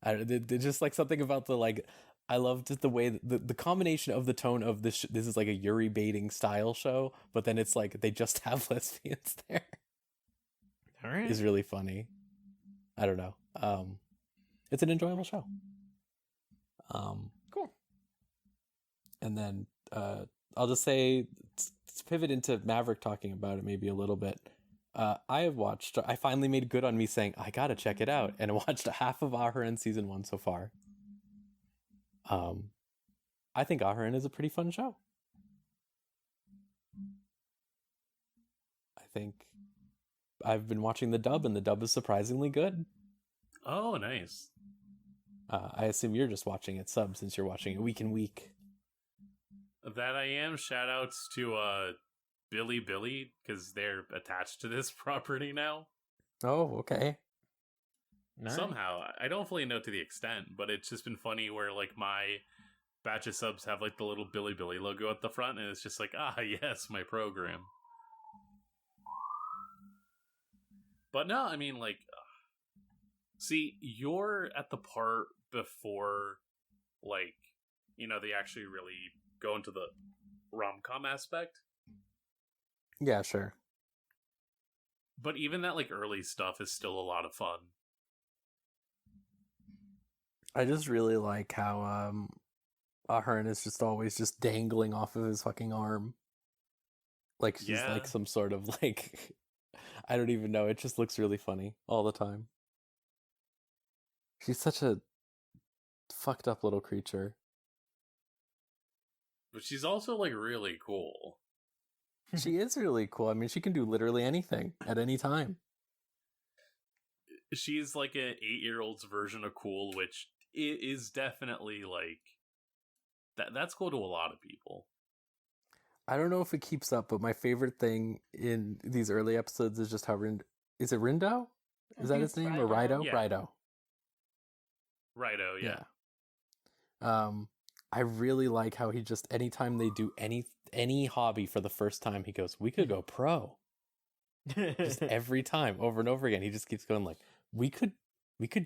There's just like something about the like, I loved the way the combination of the tone of this is like a Yuri baiting style show, but then it's like they just have lesbians there. All right. Is really funny. I don't know. It's an enjoyable show. Cool. And then I'll just say, let's pivot into Maverick talking about it maybe a little bit. I finally made good on me saying, I gotta check it out, and I watched half of Aharen season 1 so far. I think Aharen is a pretty fun show. I think I've been watching the dub, and the dub is surprisingly good. Oh, nice. I assume you're just watching it sub since you're watching it week in week. That I am. Shoutouts to Billy, because they're attached to this property now. Oh, okay. Nice. Somehow. I don't fully know to the extent, but it's just been funny where, like, my batch of subs have, like, the little Billy logo at the front, and it's just like, yes, my program. But no, I mean, like, see, you're at the part before, like, you know, they actually really go into the rom-com aspect. Yeah, sure. But even that, like, early stuff is still a lot of fun. I just really like how Ahern is just always just dangling off of his fucking arm. Like she's like some sort of like, I don't even know. It just looks really funny all the time. She's such a fucked up little creature. But she's also, like, really cool. She is really cool. I mean, she can do literally anything at any time. She's like an 8-year-old's version of cool, which is definitely, like, that's cool to a lot of people. I don't know if it keeps up, but my favorite thing in these early episodes is just how is it Rindo? Is that his name? Or Rido? Yeah. Rido. Righto, yeah. I really like how he just, anytime they do any hobby for the first time, he goes, we could go pro. Just every time, over and over again, he just keeps going like, we could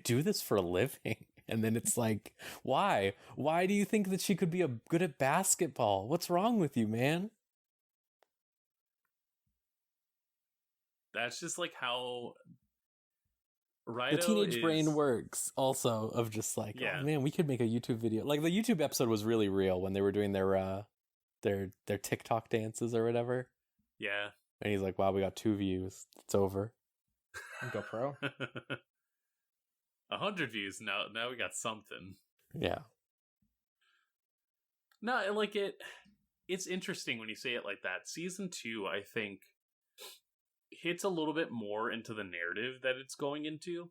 do this for a living. And then it's like, why do you think that she could be good at basketball? What's wrong with you, man? That's just like how Rido the teenage brain works also, of just like, oh man, we could make a YouTube video. Like the YouTube episode was really real when they were doing their TikTok dances or whatever. Yeah. And he's like, wow, we got 2 views. It's over. Go pro. 100 views. Now we got something. Yeah. No, like it's interesting when you say it like that. Season 2, I think, hits a little bit more into the narrative that it's going into,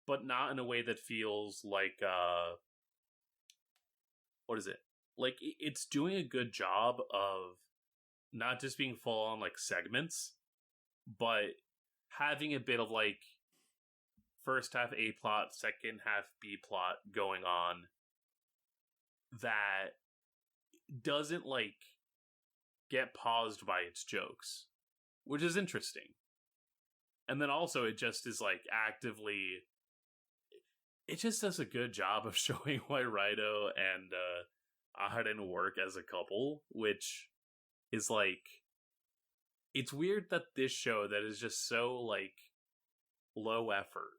but not in a way that feels like, what is it? Like, it's doing a good job of not just being full on, like, segments, but having a bit of, like, first half A plot, second half B plot going on that doesn't, like, get paused by its jokes, which is interesting. And then also it just is, like, actively, it just does a good job of showing why Rido and Aharen work as a couple, which is, like, it's weird that this show that is just so, like, low effort,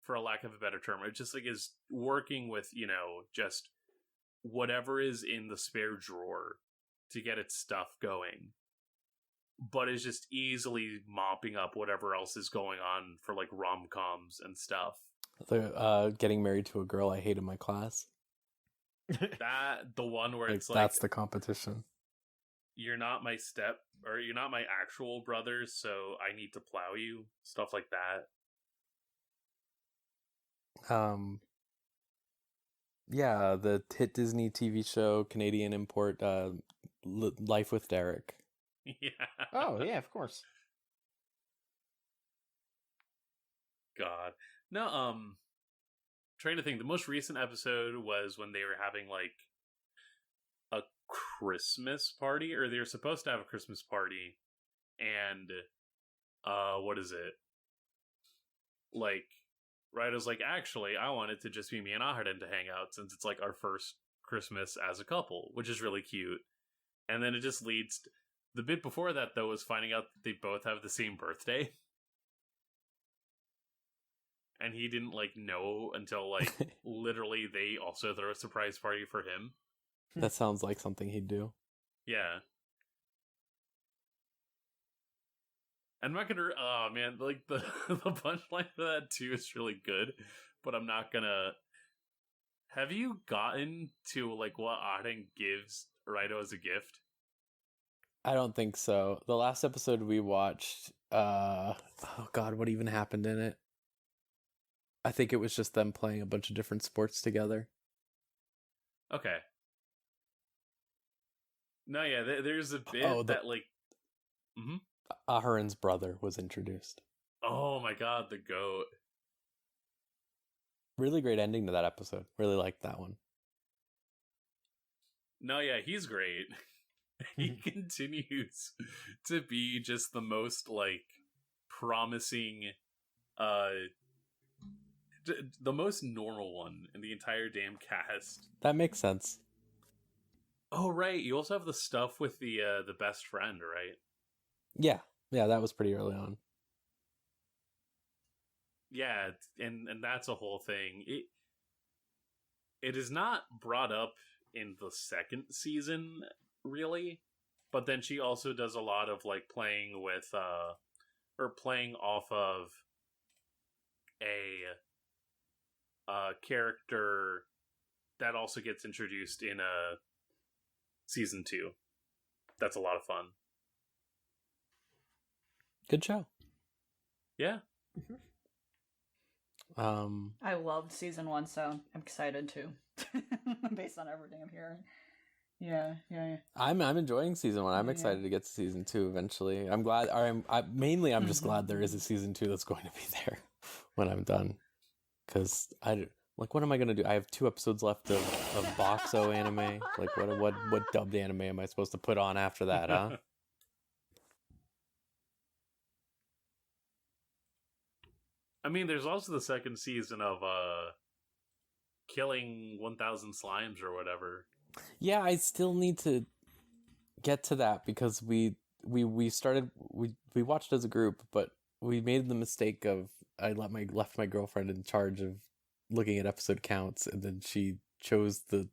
for a lack of a better term, it just, like, is working with, you know, just whatever is in the spare drawer to get its stuff going, but is just easily mopping up whatever else is going on for, like, rom-coms and stuff. Getting married to a girl I hate in my class. The one where like, it's like, that's the competition. You're not my you're not my actual brother, so I need to plow you. Stuff like that. Yeah, the hit Disney TV show, Canadian import, Life with Derek. Yeah. Oh, yeah, of course. God. No, trying to think, the most recent episode was when they were having, like, a Christmas party, or they were supposed to have a Christmas party, and, what is it? Like, Rydo's like, actually, I want it to just be me and Aharen to hang out, since it's, like, our first Christmas as a couple, which is really cute. And then it just leads the bit before that, though, was finding out that they both have the same birthday. and he didn't like know until like literally they also throw a surprise party for him. That sounds like something he'd do. Yeah. I'm not gonna. Oh man, like the punchline for that too is really good, but I'm not gonna. Have you gotten to like what Aren gives Raito as a gift? I don't think so. The last episode we watched, oh god, what even happened in it? I think it was just them playing a bunch of different sports together. Okay. No, yeah, there's a bit that like. Mm-hmm. Aharon's brother was introduced. Oh my god, the goat. Really great ending to that episode. Really liked that one. No, yeah, he's great. He continues to be just the most, like, promising, the most normal one in the entire damn cast. That makes sense. Oh, right, you also have the stuff with the best friend, right? Yeah, that was pretty early on. Yeah, and that's a whole thing. It is not brought up in the second season, really, but then she also does a lot of like playing with or playing off of a character that also gets introduced in season 2. That's a lot of fun. Good show. Yeah. I loved season 1, so I'm excited too. Based on everything I'm hearing. Yeah. I'm enjoying season 1. I'm excited to get to season 2 eventually. I'm glad. I'm just glad there is a season 2 that's going to be there when I'm done. Because what am I gonna do? I have 2 episodes left of Boxo anime. Like what dubbed anime am I supposed to put on after that? Huh? I mean, there's also the second season of Killing 1,000 Slimes or whatever. Yeah, I still need to get to that because we watched as a group, but we made the mistake of I left my girlfriend in charge of looking at episode counts, and then she chose the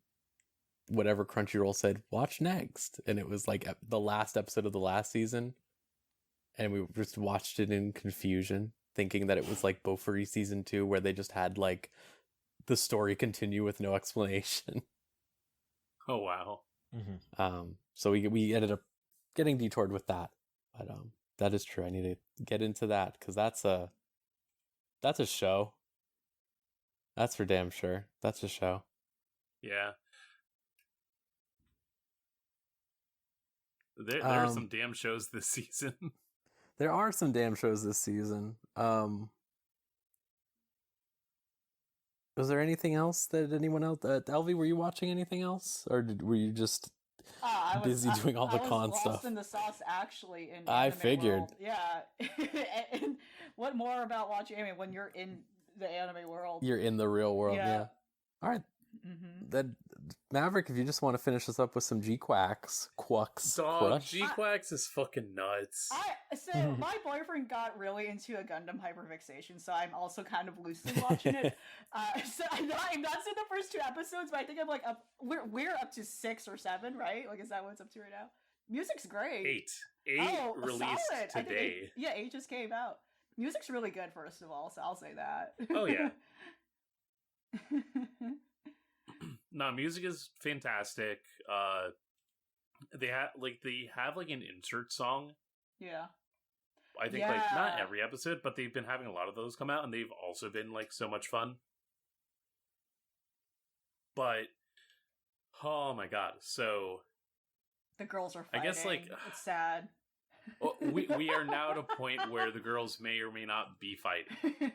whatever Crunchyroll said watch next, and it was like the last episode of the last season, and we just watched it in confusion, thinking that it was like Bofuri season 2 where they just had like the story continue with no explanation. Oh wow. Mm-hmm. So we ended up getting detoured with that, but that is true. I need to get into that because that's a show. That's for damn sure. That's a show. Yeah. There are some damn shows this season. There are some damn shows this season. Was there anything else that anyone else... Elvie, were you watching anything else? Or were you just busy doing all the con stuff? I was lost in the sauce, actually. In I figured. World. Yeah. And what more about watching anime when you're in the anime world? You're in the real world, yeah. All right. Mm-hmm. Then, Maverick, if you just want to finish us up with some G-Quacks. Dog, G-Quacks is fucking nuts. My boyfriend got really into a Gundam hyperfixation, so I'm also kind of loosely watching it. So I'm not seen the first 2 episodes, but I think I'm like we're up to 6 or 7, right? Like, is that what it's up to right now? Music's great. 8 released solid. today. 8 just came out. Music's really good, first of all, so I'll say that. Oh yeah. No, music is fantastic. They have an insert song. Yeah. I think like not every episode, but they've been having a lot of those come out, and they've also been like so much fun. But oh my god, so the girls are fighting. I guess like it's sad. Well, we are now at a point where the girls may or may not be fighting.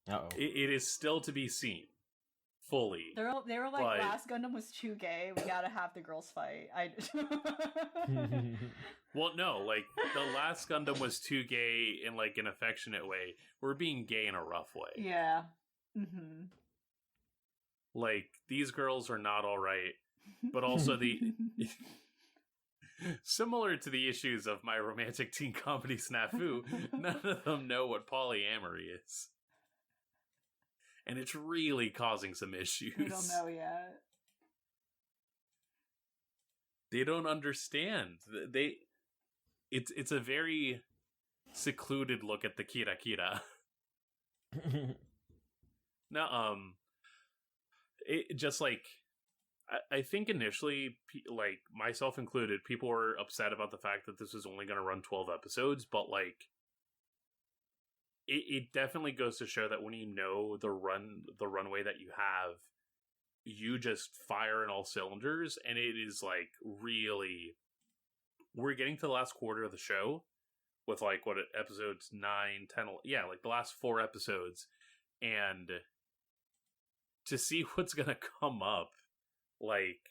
Uh-oh. It is still to be seen. Fully. They were like, last Gundam was too gay, we gotta have the girls fight. Well, no, like, the last Gundam was too gay in, like, an affectionate way. We're being gay in a rough way. Yeah. Mm-hmm. Like, these girls are not alright, but also Similar to the issues of my romantic teen comedy snafu, none of them know what polyamory is. And it's really causing some issues. We don't know yet. They don't understand. It's a very secluded look at the kira kira. Now, it just like I think initially, like myself included, people were upset about the fact that this was only going to run 12 episodes, but like it definitely goes to show that when you know the runway that you have, you just fire in all cylinders, and it is like really, we're getting to the last quarter of the show with like what episodes 9, 10, like the last 4 episodes, and to see what's gonna come up, like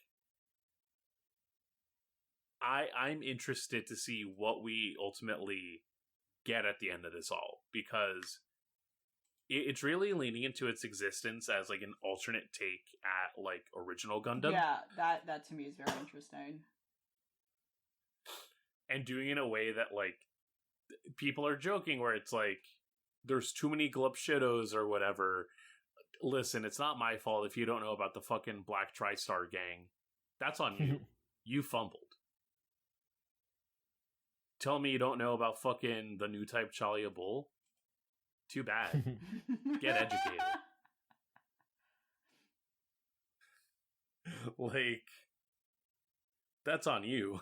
I'm interested to see what we ultimately get at the end of this all, because it's really leaning into its existence as like an alternate take at like original Gundam. Yeah, that to me is very interesting. And doing it in a way that like people are joking where it's like there's too many Glupshidos or whatever. Listen, it's not my fault if you don't know about the fucking Black TriStar gang. That's on you. You fumbled. Tell me you don't know about fucking the new type Chalia Bull? Too bad. Get educated. Like, that's on you.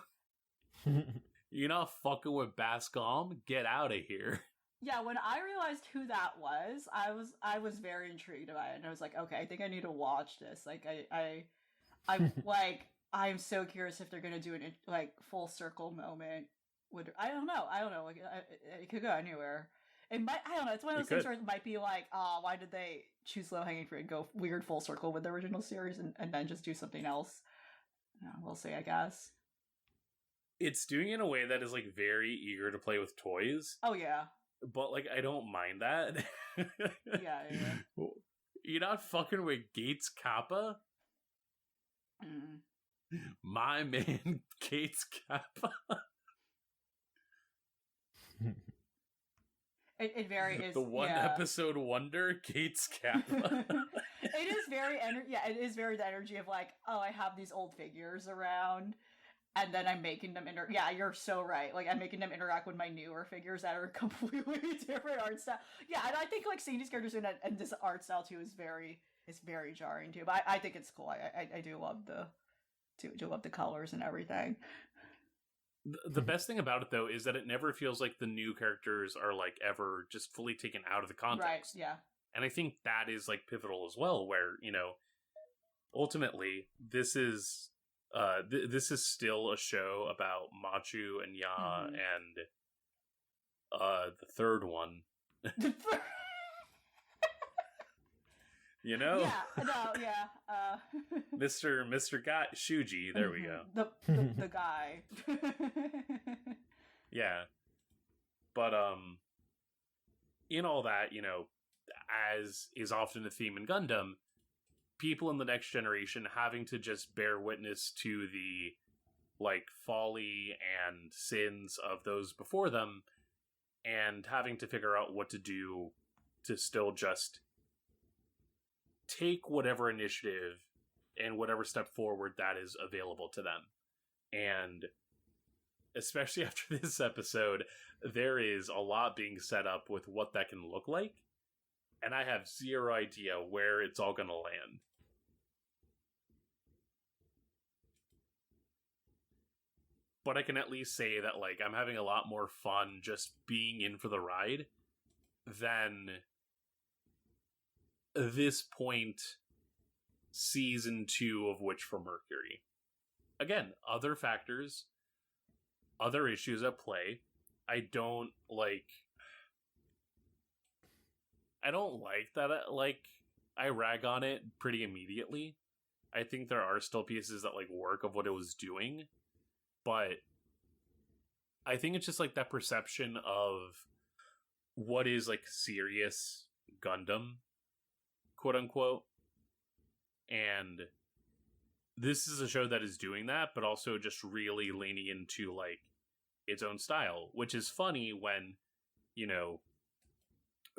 You're not fucking with Bascom? Get out of here. Yeah, when I realized who that was, I was very intrigued by it, and I was like, okay, I think I need to watch this. Like, I'm like, I'm so curious if they're gonna do an like full circle moment. I don't know. Like, it could go anywhere. It might. I don't know. It's one of those things where it might be like, why did they choose low hanging fruit and go weird full circle with the original series and then just do something else? We'll see, I guess. It's doing it in a way that is like very eager to play with toys. Oh yeah. But like I don't mind that. Yeah. You're not fucking with Gates Kappa? My man Gates Kappa. It very is the one episode wonder Gates Kappa. It is very it is very the energy of like, oh, I have these old figures around, and then I'm making them you're so right. Like, I'm making them interact with my newer figures that are completely different art style. Yeah, and I think like seeing these characters in this art style too is very jarring too. But I think it's cool. I do love the colors and everything. The best thing about it though is that it never feels like the new characters are like ever just fully taken out of the context. Right, yeah. And I think that is like pivotal as well, where, you know, ultimately this is still a show about Machu and Ya and the third one. You know? Yeah, no, yeah. Mr. Guy Shuji, there we go. The guy. Yeah. But in all that, you know, as is often a theme in Gundam, people in the next generation having to just bear witness to the like folly and sins of those before them, and having to figure out what to do to still just take whatever initiative and whatever step forward that is available to them. And especially after this episode, there is a lot being set up with what that can look like, and I have zero idea where it's all going to land. But I can at least say that, like, I'm having a lot more fun just being in for the ride than this point season 2 of Witch from Mercury. Again, other factors, other issues at play. I don't like that, I rag on it pretty immediately. I think there are still pieces that, like, work of what it was doing, but I think it's just, like, that perception of what is, like, serious Gundam, quote unquote, and this is a show that is doing that, but also just really leaning into like its own style, which is funny when, you know,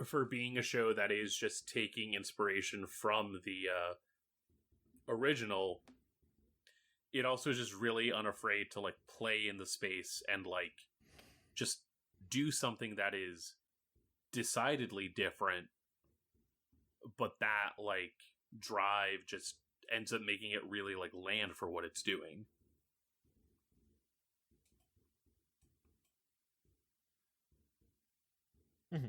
for being a show that is just taking inspiration from the original, it also is just really unafraid to like play in the space and like just do something that is decidedly different, but that like drive just ends up making it really like land for what it's doing. Mm-hmm.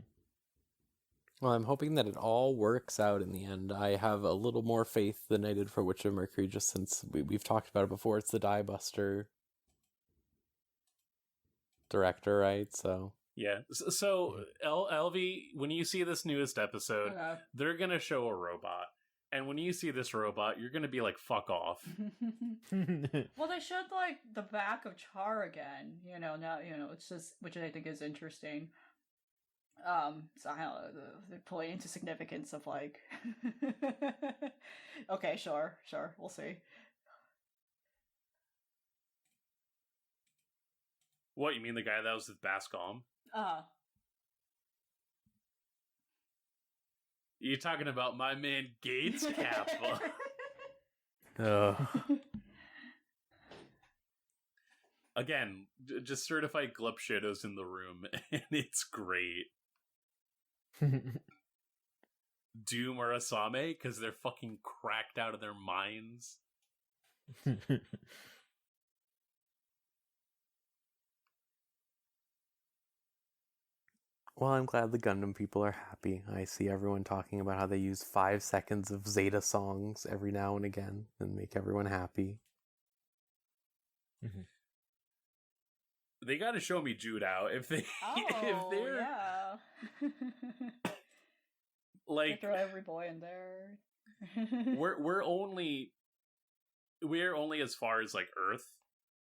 Well, I'm hoping that it all works out in the end. I have a little more faith than I did for Witch of Mercury, just since we've talked about it before. It's the Die Buster director, right? So yeah. So LV, when you see this newest episode, they're gonna show a robot, and when you see this robot, you're gonna be like, "Fuck off." Well, they showed like the back of Char again. You know, now it's just, which I think is interesting. So I don't know, the play into significance of like okay, sure, we'll see. What, you mean the guy that was with Bascom? You talking about my man Gates Kappa? Again, just certified glup shittos in the room, and it's great. Doom or Asame, because they're fucking cracked out of their minds. Well, I'm glad the Gundam people are happy. I see everyone talking about how they use 5 seconds of Zeta songs every now and again and make everyone happy. Mm-hmm. They gotta show me Jude out if they if they're yeah. like throw every boy in there. we're only as far as like Earth,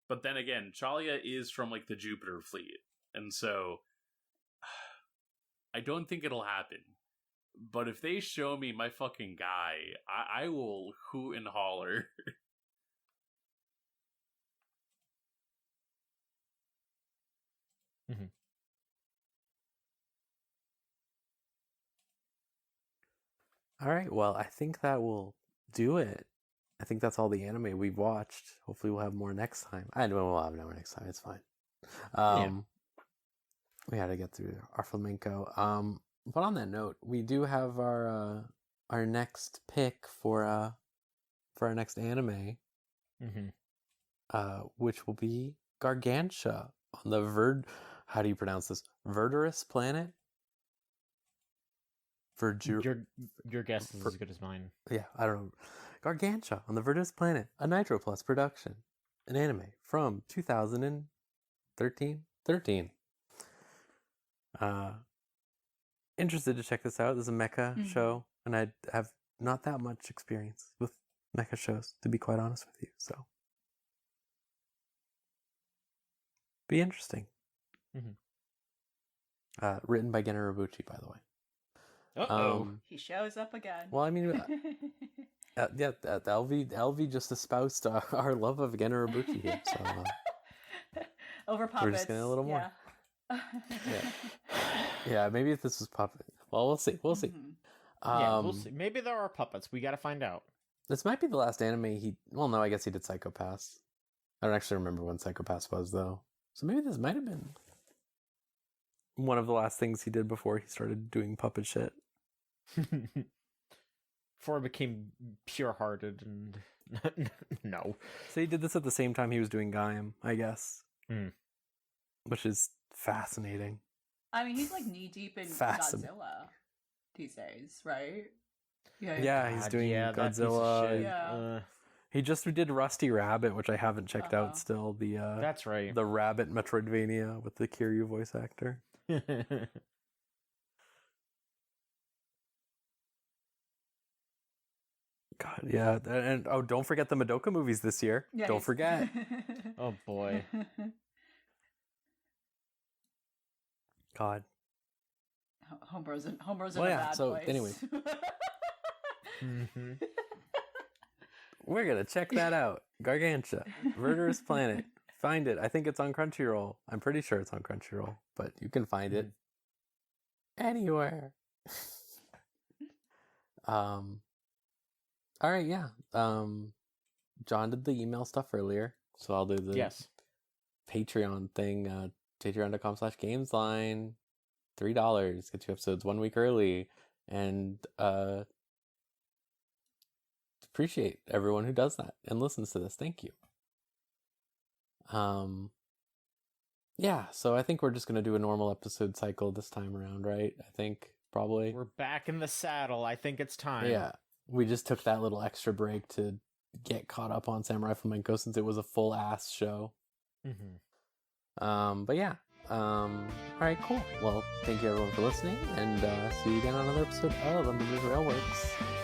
but then again, Chalia is from like the Jupiter fleet, and so I don't think it'll happen. But if they show me my fucking guy, I will hoot and holler. Mm-hmm. All right, well, I think that will do it. I think that's all the anime we've watched. Hopefully we'll have more next time. I know we'll have more next time. It's fine. We had to get through our flamenco. But on that note, we do have our next pick for our next anime, which will be Gargantia on the how do you pronounce this? Verdurous planet? Your guess is as good as mine. Yeah, I don't know. Gargantia on the Verdurous planet, a Nitro Plus production, an anime from 2013. Interested to check this out. This is a mecha show, and I have not that much experience with mecha shows, to be quite honest with you. So, be interesting. Written by Gen Urobuchi, by the way. He shows up again. Well, I mean, LV just espoused our love of Gen Urobuchi here. So, over puppets. We're just getting a little more. Yeah, maybe if this was puppet. Well, we'll see. We'll see. We'll see. Maybe there are puppets. We got to find out. This might be the last anime he. Well, no, I guess he did Psycho Pass. I don't actually remember when Psycho Pass was, though. So maybe this might have been one of the last things he did before he started doing puppet shit. Before he became pure-hearted and no. So he did this at the same time he was doing Gaim, I guess. Which is fascinating. I mean, he's like knee-deep in Godzilla these days, right? Yeah, he's doing Godzilla. He just did Rusty Rabbit, which I haven't checked out still. That's right. The Rabbit Metroidvania with the Kiryu voice actor. God, yeah. And don't forget the Madoka movies this year. Yeah, don't forget. Oh, boy. God. Homebrew's in a bad place. Anyway. We're gonna check that out. Gargantia, Murderous Planet. Find it. I think it's on Crunchyroll. I'm pretty sure it's on Crunchyroll, but you can find it anywhere. All right, yeah. John did the email stuff earlier, so I'll do the Patreon thing. Patreon.com/Gamesline. $3 get 2 episodes 1 week early, and appreciate everyone who does that and listens to this. Thank you. Yeah, so I think we're just gonna do a normal episode cycle this time around, right? I think probably we're back in the saddle. I think it's time. Yeah, we just took that little extra break to get caught up on Samurai Flamenco since it was a full ass show. But yeah. All right, cool. Well, thank you everyone for listening, and see you again on another episode of Unlimited Railworks.